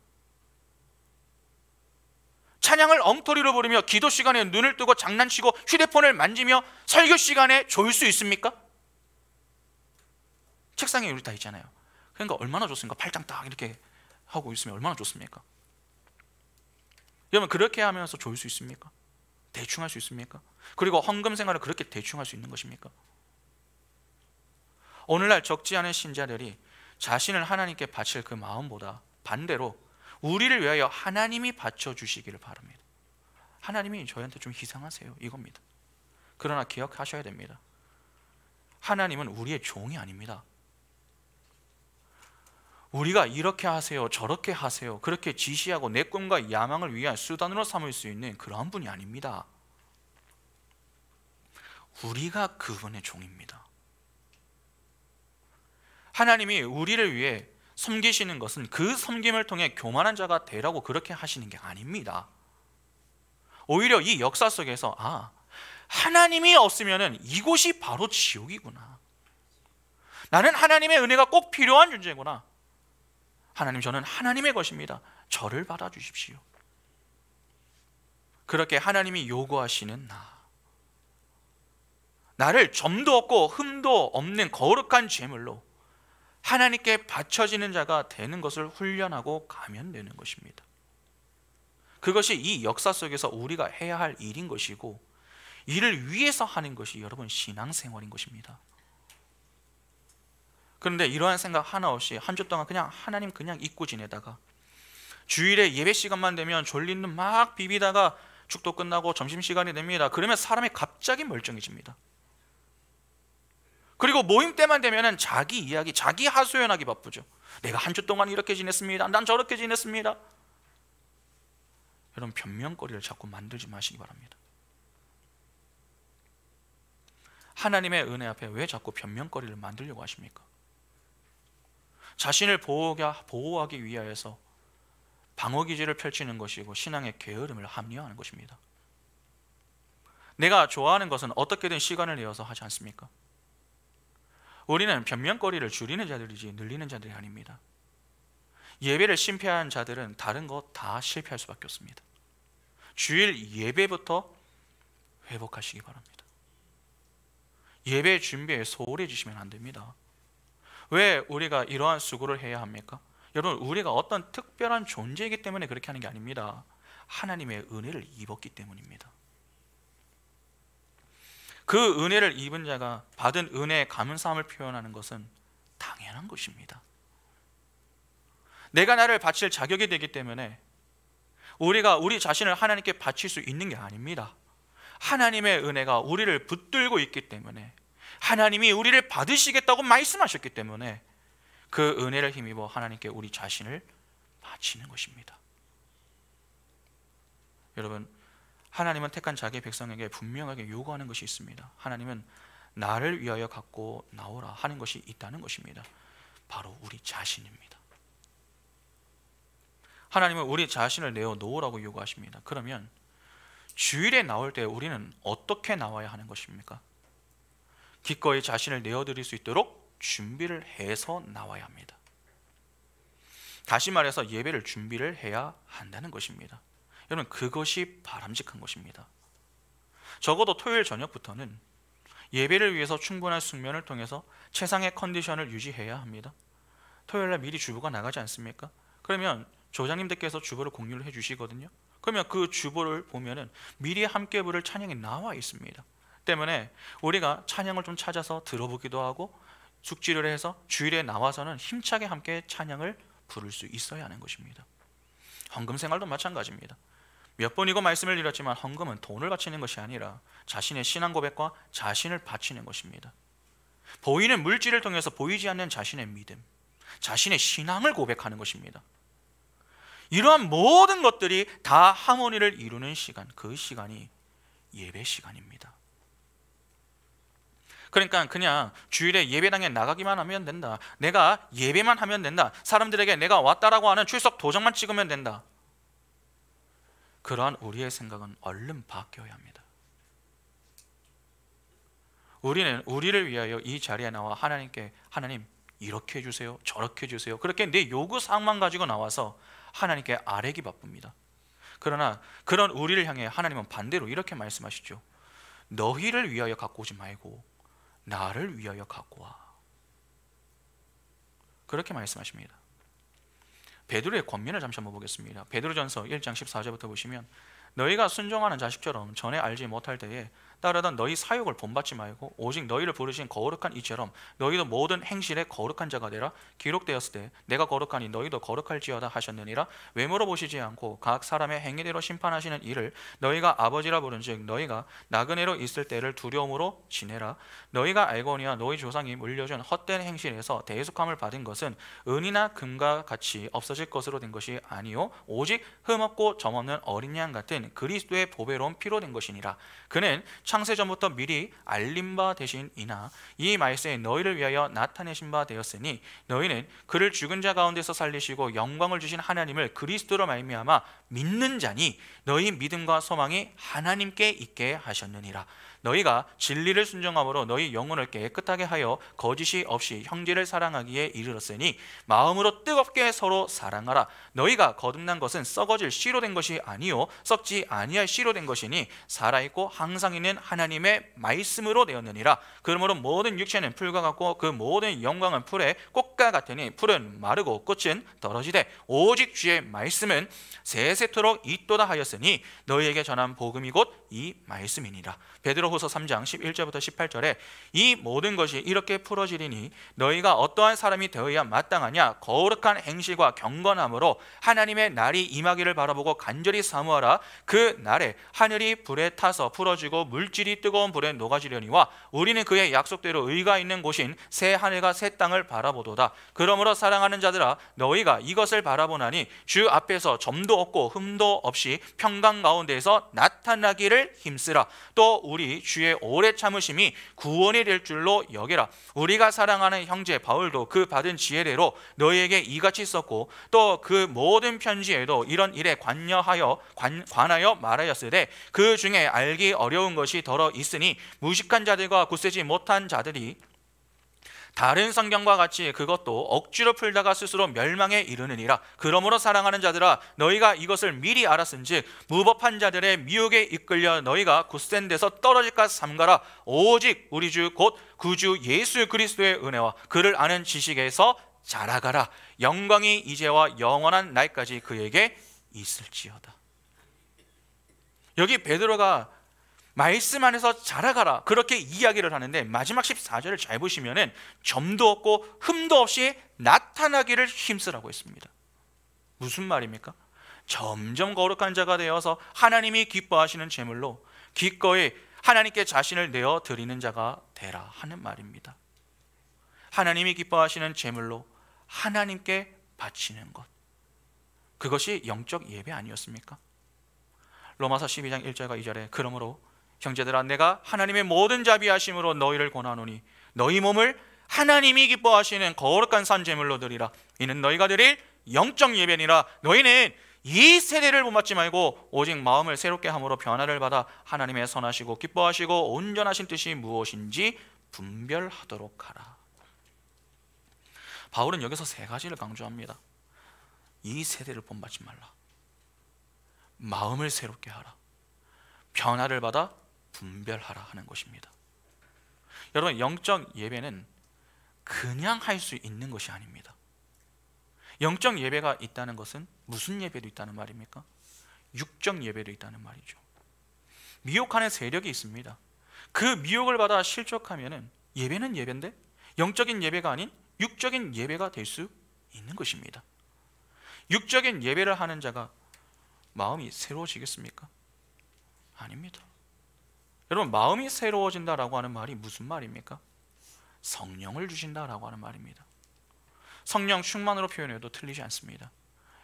찬양을 엉터리로 부르며 기도 시간에 눈을 뜨고 장난치고 휴대폰을 만지며 설교 시간에 졸 수 있습니까? 책상에 우리 다 있잖아요. 그러니까 얼마나 좋습니까? 팔짱 딱 이렇게 하고 있으면 얼마나 좋습니까? 여러분 그렇게 하면서 졸 수 있습니까? 대충 할 수 있습니까? 그리고 헌금 생활을 그렇게 대충 할 수 있는 것입니까? 오늘날 적지 않은 신자들이 자신을 하나님께 바칠 그 마음보다 반대로 우리를 위하여 하나님이 바쳐주시기를 바랍니다. 하나님이 저희한테 좀 희생하세요 이겁니다. 그러나 기억하셔야 됩니다. 하나님은 우리의 종이 아닙니다. 우리가 이렇게 하세요 저렇게 하세요 그렇게 지시하고 내 꿈과 야망을 위한 수단으로 삼을 수 있는 그러한 분이 아닙니다. 우리가 그분의 종입니다. 하나님이 우리를 위해 섬기시는 것은 그 섬김을 통해 교만한 자가 되라고 그렇게 하시는 게 아닙니다. 오히려 이 역사 속에서 하나님이 없으면 이곳이 바로 지옥이구나. 나는 하나님의 은혜가 꼭 필요한 존재구나. 하나님 저는 하나님의 것입니다. 저를 받아주십시오. 그렇게 하나님이 요구하시는 나를 점도 없고 흠도 없는 거룩한 제물로 하나님께 바쳐지는 자가 되는 것을 훈련하고 가면 되는 것입니다. 그것이 이 역사 속에서 우리가 해야 할 일인 것이고 이를 위해서 하는 것이 여러분 신앙생활인 것입니다. 그런데 이러한 생각 하나 없이 한 주 동안 그냥 하나님 그냥 잊고 지내다가 주일에 예배 시간만 되면 졸린 눈 막 비비다가 축도 끝나고 점심시간이 됩니다. 그러면 사람이 갑자기 멀쩡해집니다. 그리고 모임 때만 되면 자기 이야기, 자기 하소연하기 바쁘죠. 내가 한 주 동안 이렇게 지냈습니다. 난 저렇게 지냈습니다. 여러분 변명거리를 자꾸 만들지 마시기 바랍니다. 하나님의 은혜 앞에 왜 자꾸 변명거리를 만들려고 하십니까? 자신을 보호하기 위하여서 방어기지를 펼치는 것이고 신앙의 게으름을 합리화하는 것입니다. 내가 좋아하는 것은 어떻게든 시간을 내어서 하지 않습니까? 우리는 변명거리를 줄이는 자들이지 늘리는 자들이 아닙니다. 예배를 실패한 자들은 다른 것 다 실패할 수밖에 없습니다. 주일 예배부터 회복하시기 바랍니다. 예배 준비에 소홀해지시면 안 됩니다. 왜 우리가 이러한 수고를 해야 합니까? 여러분, 우리가 어떤 특별한 존재이기 때문에 그렇게 하는 게 아닙니다. 하나님의 은혜를 입었기 때문입니다. 그 은혜를 입은 자가 받은 은혜의 감사함을 표현하는 것은 당연한 것입니다. 내가 나를 바칠 자격이 되기 때문에 우리가 우리 자신을 하나님께 바칠 수 있는 게 아닙니다. 하나님의 은혜가 우리를 붙들고 있기 때문에, 하나님이 우리를 받으시겠다고 말씀하셨기 때문에 그 은혜를 힘입어 하나님께 우리 자신을 바치는 것입니다. 여러분, 하나님은 택한 자기 백성에게 분명하게 요구하는 것이 있습니다. 하나님은 나를 위하여 갖고 나오라 하는 것이 있다는 것입니다. 바로 우리 자신입니다. 하나님은 우리 자신을 내어 놓으라고 요구하십니다. 그러면 주일에 나올 때 우리는 어떻게 나와야 하는 것입니까? 기꺼이 자신을 내어드릴 수 있도록 준비를 해서 나와야 합니다. 다시 말해서 예배를 준비를 해야 한다는 것입니다. 여러분, 그것이 바람직한 것입니다. 적어도 토요일 저녁부터는 예배를 위해서 충분한 숙면을 통해서 최상의 컨디션을 유지해야 합니다. 토요일날 미리 주보가 나가지 않습니까? 그러면 조장님들께서 주보를 공유를 해주시거든요. 그러면 그 주보를 보면은 미리 함께 부를 찬양이 나와 있습니다. 때문에 우리가 찬양을 좀 찾아서 들어보기도 하고 숙지를 해서 주일에 나와서는 힘차게 함께 찬양을 부를 수 있어야 하는 것입니다. 헌금 생활도 마찬가지입니다. 몇 번이고 말씀을 드렸지만 헌금은 돈을 바치는 것이 아니라 자신의 신앙 고백과 자신을 바치는 것입니다. 보이는 물질을 통해서 보이지 않는 자신의 믿음, 자신의 신앙을 고백하는 것입니다. 이러한 모든 것들이 다 하모니를 이루는 시간, 그 시간이 예배 시간입니다. 그러니까 그냥 주일에 예배당에 나가기만 하면 된다, 내가 예배만 하면 된다, 사람들에게 내가 왔다라고 하는 출석 도장만 찍으면 된다, 그러한 우리의 생각은 얼른 바뀌어야 합니다. 우리는 우리를 위하여 이 자리에 나와 하나님께, 하나님 이렇게 해주세요, 저렇게 해주세요, 그렇게 내 요구사항만 가지고 나와서 하나님께 아뢰기 바쁩니다. 그러나 그런 우리를 향해 하나님은 반대로 이렇게 말씀하시죠. 너희를 위하여 갖고 오지 말고 나를 위하여 갖고 와. 그렇게 말씀하십니다. 베드로의 권면을 잠시 한번 보겠습니다. 베드로전서 1장 14절부터 보시면, 너희가 순종하는 자식처럼 전에 알지 못할 때에 따르던 너희 사욕을 본받지 말고 오직 너희를 부르신 거룩한 이처럼 너희도 모든 행실에 거룩한 자가 되라. 기록되었을 때 내가 거룩하니 너희도 거룩할지어다 하셨느니라. 외모로 보시지 않고 각 사람의 행위대로 심판하시는 이를 너희가 아버지라 부른즉 너희가 나그네로 있을 때를 두려움으로 지내라. 너희가 알거니와 너희 조상이 물려준 헛된 행실에서 대속함을 받은 것은 은이나 금과 같이 없어질 것으로 된 것이 아니요 오직 흠없고 점없는 어린 양 같은 그리스도의 보배로운 피로 된 것이니라. 그는 창세전부터 미리 알린 바 되신이나 이 말세에 너희를 위하여 나타내신 바 되었으니 너희는 그를 죽은 자 가운데서 살리시고 영광을 주신 하나님을 그리스도로 말미암아 믿는 자니 너희 믿음과 소망이 하나님께 있게 하셨느니라. 너희가 진리를 순종함으로 너희 영혼을 깨끗하게 하여 거짓이 없이 형제를 사랑하기에 이르렀으니 마음으로 뜨겁게 서로 사랑하라. 너희가 거듭난 것은 썩어질 씨로 된 것이 아니요 썩지 아니할 씨로 된 것이니 살아있고 항상 있는 하나님의 말씀으로 되었느니라. 그러므로 모든 육체는 풀과 같고 그 모든 영광은 풀의 꽃과 같으니 풀은 마르고 꽃은 떨어지되 오직 주의 말씀은 세세토록 있도다 하였으니 너희에게 전한 복음이 곧 이 말씀이니라. 베드로후서 3장 11절부터 18절에 이 모든 것이 이렇게 풀어지리니 너희가 어떠한 사람이 되어야 마땅하냐 거룩한 행실과 경건함으로 하나님의 날이 임하기를 바라보고 간절히 사모하라. 그 날에 하늘이 불에 타서 풀어지고 물질이 뜨거운 불에 녹아지려니와 우리는 그의 약속대로 의가 있는 곳인 새 하늘과 새 땅을 바라보도다. 그러므로 사랑하는 자들아 너희가 이것을 바라보나니 주 앞에서 점도 없고 흠도 없이 평강 가운데에서 나타나기를 힘쓰라. 또 우리 것이 주의 오래 참으심이 구원이 될 줄로 여기라. 우리가 사랑하는 형제 바울도 그 받은 지혜대로 너희에게 이같이 썼고 또 그 모든 편지에도 이런 일에 관하여 말하였으되 그 중에 알기 어려운 것이 더러 있으니 무식한 자들과 굳세지 못한 자들이 다른 성경과 같이 그것도 억지로 풀다가 스스로 멸망에 이르느니라. 그러므로 사랑하는 자들아, 너희가 이것을 미리 알았은즉 무법한 자들의 미혹에 이끌려 너희가 굳센 데서 떨어질까 삼가라. 오직 우리 주 곧 구주 예수 그리스도의 은혜와 그를 아는 지식에서 자라가라. 영광이 이제와 영원한 날까지 그에게 있을지어다. 여기 베드로가 말씀 안에서 자라가라 그렇게 이야기를 하는데 마지막 14절을 잘 보시면은 점도 없고 흠도 없이 나타나기를 힘쓰라고 했습니다. 무슨 말입니까? 점점 거룩한 자가 되어서 하나님이 기뻐하시는 제물로 기꺼이 하나님께 자신을 내어 드리는 자가 되라 하는 말입니다. 하나님이 기뻐하시는 제물로 하나님께 바치는 것, 그것이 영적 예배 아니었습니까? 로마서 12장 1절과 2절에 그러므로 형제들아, 내가 하나님의 모든 자비하심으로 너희를 권하노니 너희 몸을 하나님이 기뻐하시는 거룩한 산 제물로 드리라. 이는 너희가 드릴 영적 예배니라. 너희는 이 세대를 본받지 말고 오직 마음을 새롭게 함으로 변화를 받아 하나님의 선하시고 기뻐하시고 온전하신 뜻이 무엇인지 분별하도록 하라. 바울은 여기서 세 가지를 강조합니다. 이 세대를 본받지 말라, 마음을 새롭게 하라, 변화를 받아 분별하라 하는 것입니다. 여러분, 영적 예배는 그냥 할 수 있는 것이 아닙니다. 영적 예배가 있다는 것은 무슨 예배도 있다는 말입니까? 육적 예배도 있다는 말이죠. 미혹하는 세력이 있습니다. 그 미혹을 받아 실족하면은 예배는 예배인데 영적인 예배가 아닌 육적인 예배가 될 수 있는 것입니다. 육적인 예배를 하는 자가 마음이 새로워지겠습니까? 아닙니다. 여러분, 마음이 새로워진다라고 하는 말이 무슨 말입니까? 성령을 주신다라고 하는 말입니다. 성령 충만으로 표현해도 틀리지 않습니다.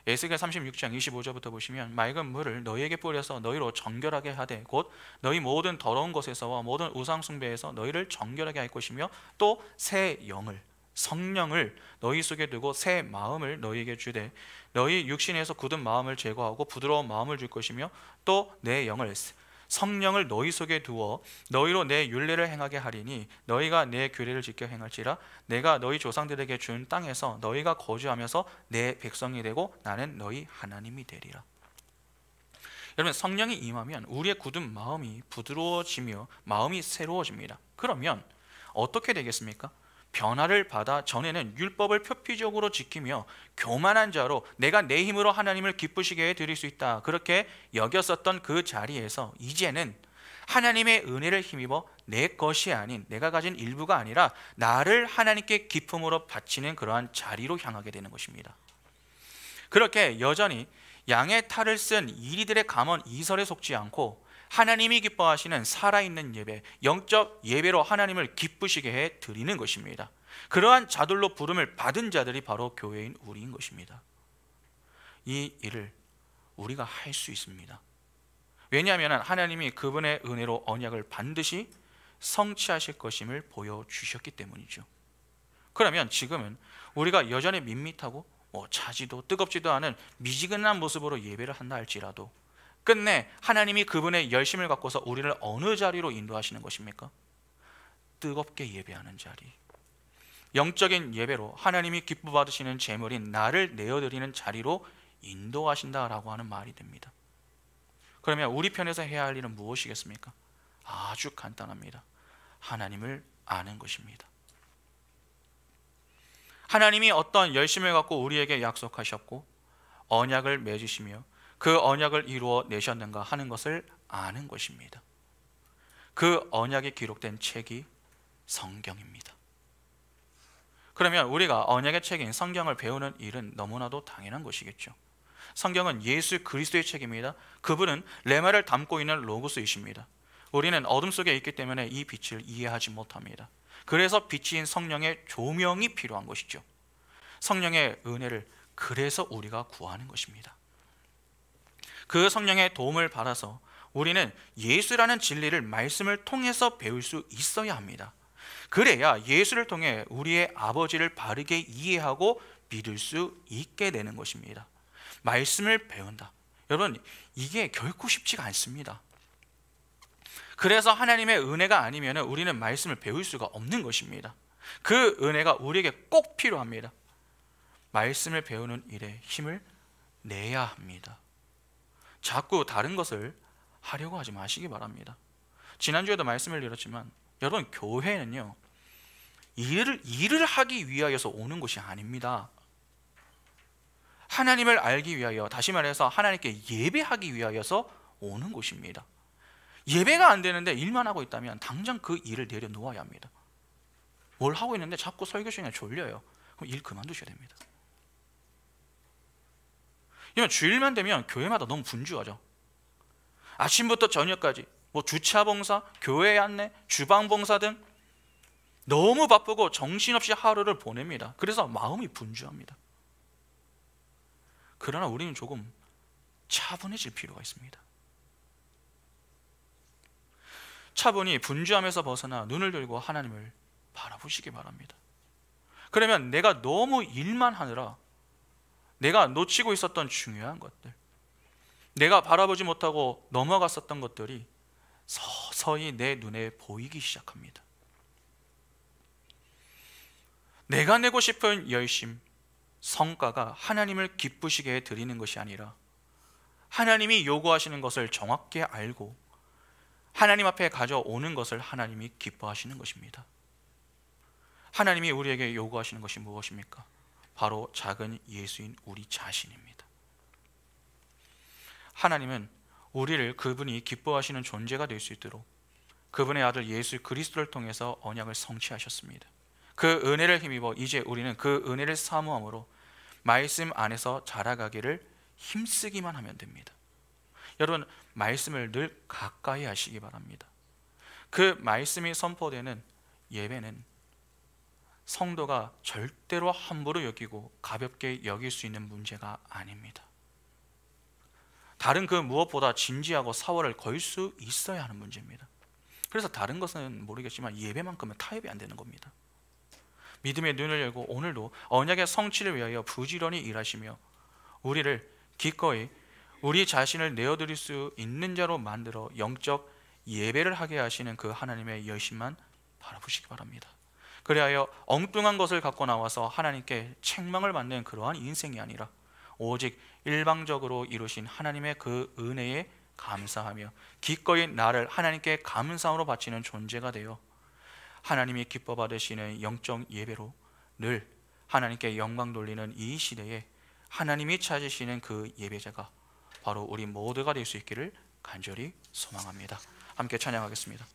에스겔 36장 25절부터 보시면 맑은 물을 너희에게 뿌려서 너희로 정결하게 하되 곧 너희 모든 더러운 것에서와 모든 우상 숭배에서 너희를 정결하게 할 것이며 또 새 영을, 성령을 너희 속에 두고 새 마음을 너희에게 주되 너희 육신에서 굳은 마음을 제거하고 부드러운 마음을 줄 것이며 또 내 영을, 성령을 너희 속에 두어 너희로 내 율례를 행하게 하리니 너희가 내 규례를 지켜 행할지라. 내가 너희 조상들에게 준 땅에서 너희가 거주하면서 내 백성이 되고 나는 너희 하나님이 되리라. 여러분, 성령이 임하면 우리의 굳은 마음이 부드러워지며 마음이 새로워집니다. 그러면 어떻게 되겠습니까? 변화를 받아 전에는 율법을 표피적으로 지키며 교만한 자로 내가 내 힘으로 하나님을 기쁘시게 해드릴 수 있다 그렇게 여겼었던 그 자리에서 이제는 하나님의 은혜를 힘입어 내 것이 아닌, 내가 가진 일부가 아니라 나를 하나님께 기쁨으로 바치는 그러한 자리로 향하게 되는 것입니다. 그렇게 여전히 양의 탈을 쓴 이리들의 감언 이설에 속지 않고 하나님이 기뻐하시는 살아있는 예배, 영적 예배로 하나님을 기쁘시게 해 드리는 것입니다. 그러한 자들로 부름을 받은 자들이 바로 교회인 우리인 것입니다. 이 일을 우리가 할 수 있습니다. 왜냐하면 하나님이 그분의 은혜로 언약을 반드시 성취하실 것임을 보여주셨기 때문이죠. 그러면 지금은 우리가 여전히 밋밋하고 차지도 뜨겁지도 않은 미지근한 모습으로 예배를 한다 할지라도 끝내 하나님이 그분의 열심을 갖고서 우리를 어느 자리로 인도하시는 것입니까? 뜨겁게 예배하는 자리, 영적인 예배로 하나님이 기뻐 받으시는 제물인 나를 내어드리는 자리로 인도하신다라고 하는 말이 됩니다. 그러면 우리 편에서 해야 할 일은 무엇이겠습니까? 아주 간단합니다. 하나님을 아는 것입니다. 하나님이 어떤 열심을 갖고 우리에게 약속하셨고 언약을 맺으시며 그 언약을 이루어 내셨는가 하는 것을 아는 것입니다. 그 언약이 기록된 책이 성경입니다. 그러면 우리가 언약의 책인 성경을 배우는 일은 너무나도 당연한 것이겠죠. 성경은 예수 그리스도의 책입니다. 그분은 레마를 담고 있는 로고스이십니다. 우리는 어둠 속에 있기 때문에 이 빛을 이해하지 못합니다. 그래서 빛인 성령의 조명이 필요한 것이죠. 성령의 은혜를 그래서 우리가 구하는 것입니다. 그 성령의 도움을 받아서 우리는 예수라는 진리를 말씀을 통해서 배울 수 있어야 합니다. 그래야 예수를 통해 우리의 아버지를 바르게 이해하고 믿을 수 있게 되는 것입니다. 말씀을 배운다. 여러분, 이게 결코 쉽지가 않습니다. 그래서 하나님의 은혜가 아니면 우리는 말씀을 배울 수가 없는 것입니다. 그 은혜가 우리에게 꼭 필요합니다. 말씀을 배우는 일에 힘을 내야 합니다. 자꾸 다른 것을 하려고 하지 마시기 바랍니다. 지난주에도 말씀을 드렸지만 여러분, 교회는요, 일을 하기 위하여서 오는 것이 아닙니다. 하나님을 알기 위하여, 다시 말해서 하나님께 예배하기 위하여서 오는 곳입니다. 예배가 안 되는데 일만 하고 있다면 당장 그 일을 내려놓아야 합니다. 뭘 하고 있는데 자꾸 설교 중에 졸려요. 그럼 일 그만두셔야 됩니다. 이면 주일만 되면 교회마다 너무 분주하죠. 아침부터 저녁까지 주차 봉사, 교회 안내, 주방 봉사 등 너무 바쁘고 정신없이 하루를 보냅니다. 그래서 마음이 분주합니다. 그러나 우리는 조금 차분해질 필요가 있습니다. 차분히 분주함에서 벗어나 눈을 들고 하나님을 바라보시기 바랍니다. 그러면 내가 너무 일만 하느라 내가 놓치고 있었던 중요한 것들, 내가 바라보지 못하고 넘어갔었던 것들이 서서히 내 눈에 보이기 시작합니다. 내가 내고 싶은 열심, 성과가 하나님을 기쁘시게 드리는 것이 아니라 하나님이 요구하시는 것을 정확히 알고 하나님 앞에 가져오는 것을 하나님이 기뻐하시는 것입니다. 하나님이 우리에게 요구하시는 것이 무엇입니까? 바로 작은 예수인 우리 자신입니다. 하나님은 우리를 그분이 기뻐하시는 존재가 될 수 있도록 그분의 아들 예수 그리스도를 통해서 언약을 성취하셨습니다. 그 은혜를 힘입어 이제 우리는 그 은혜를 사모함으로 말씀 안에서 자라가기를 힘쓰기만 하면 됩니다. 여러분, 말씀을 늘 가까이 하시기 바랍니다. 그 말씀이 선포되는 예배는 성도가 절대로 함부로 여기고 가볍게 여길 수 있는 문제가 아닙니다. 다른 그 무엇보다 진지하고 사활을 걸 수 있어야 하는 문제입니다. 그래서 다른 것은 모르겠지만 예배만큼은 타협이 안 되는 겁니다. 믿음의 눈을 열고 오늘도 언약의 성취를 위하여 부지런히 일하시며 우리를 기꺼이 우리 자신을 내어드릴 수 있는 자로 만들어 영적 예배를 하게 하시는 그 하나님의 열심만 바라보시기 바랍니다. 그리하여 엉뚱한 것을 갖고 나와서 하나님께 책망을 받는 그러한 인생이 아니라 오직 일방적으로 이루신 하나님의 그 은혜에 감사하며 기꺼이 나를 하나님께 감사함으로 바치는 존재가 되어 하나님이 기뻐 받으시는 영적 예배로 늘 하나님께 영광 돌리는 이 시대에 하나님이 찾으시는 그 예배자가 바로 우리 모두가 될 수 있기를 간절히 소망합니다. 함께 찬양하겠습니다.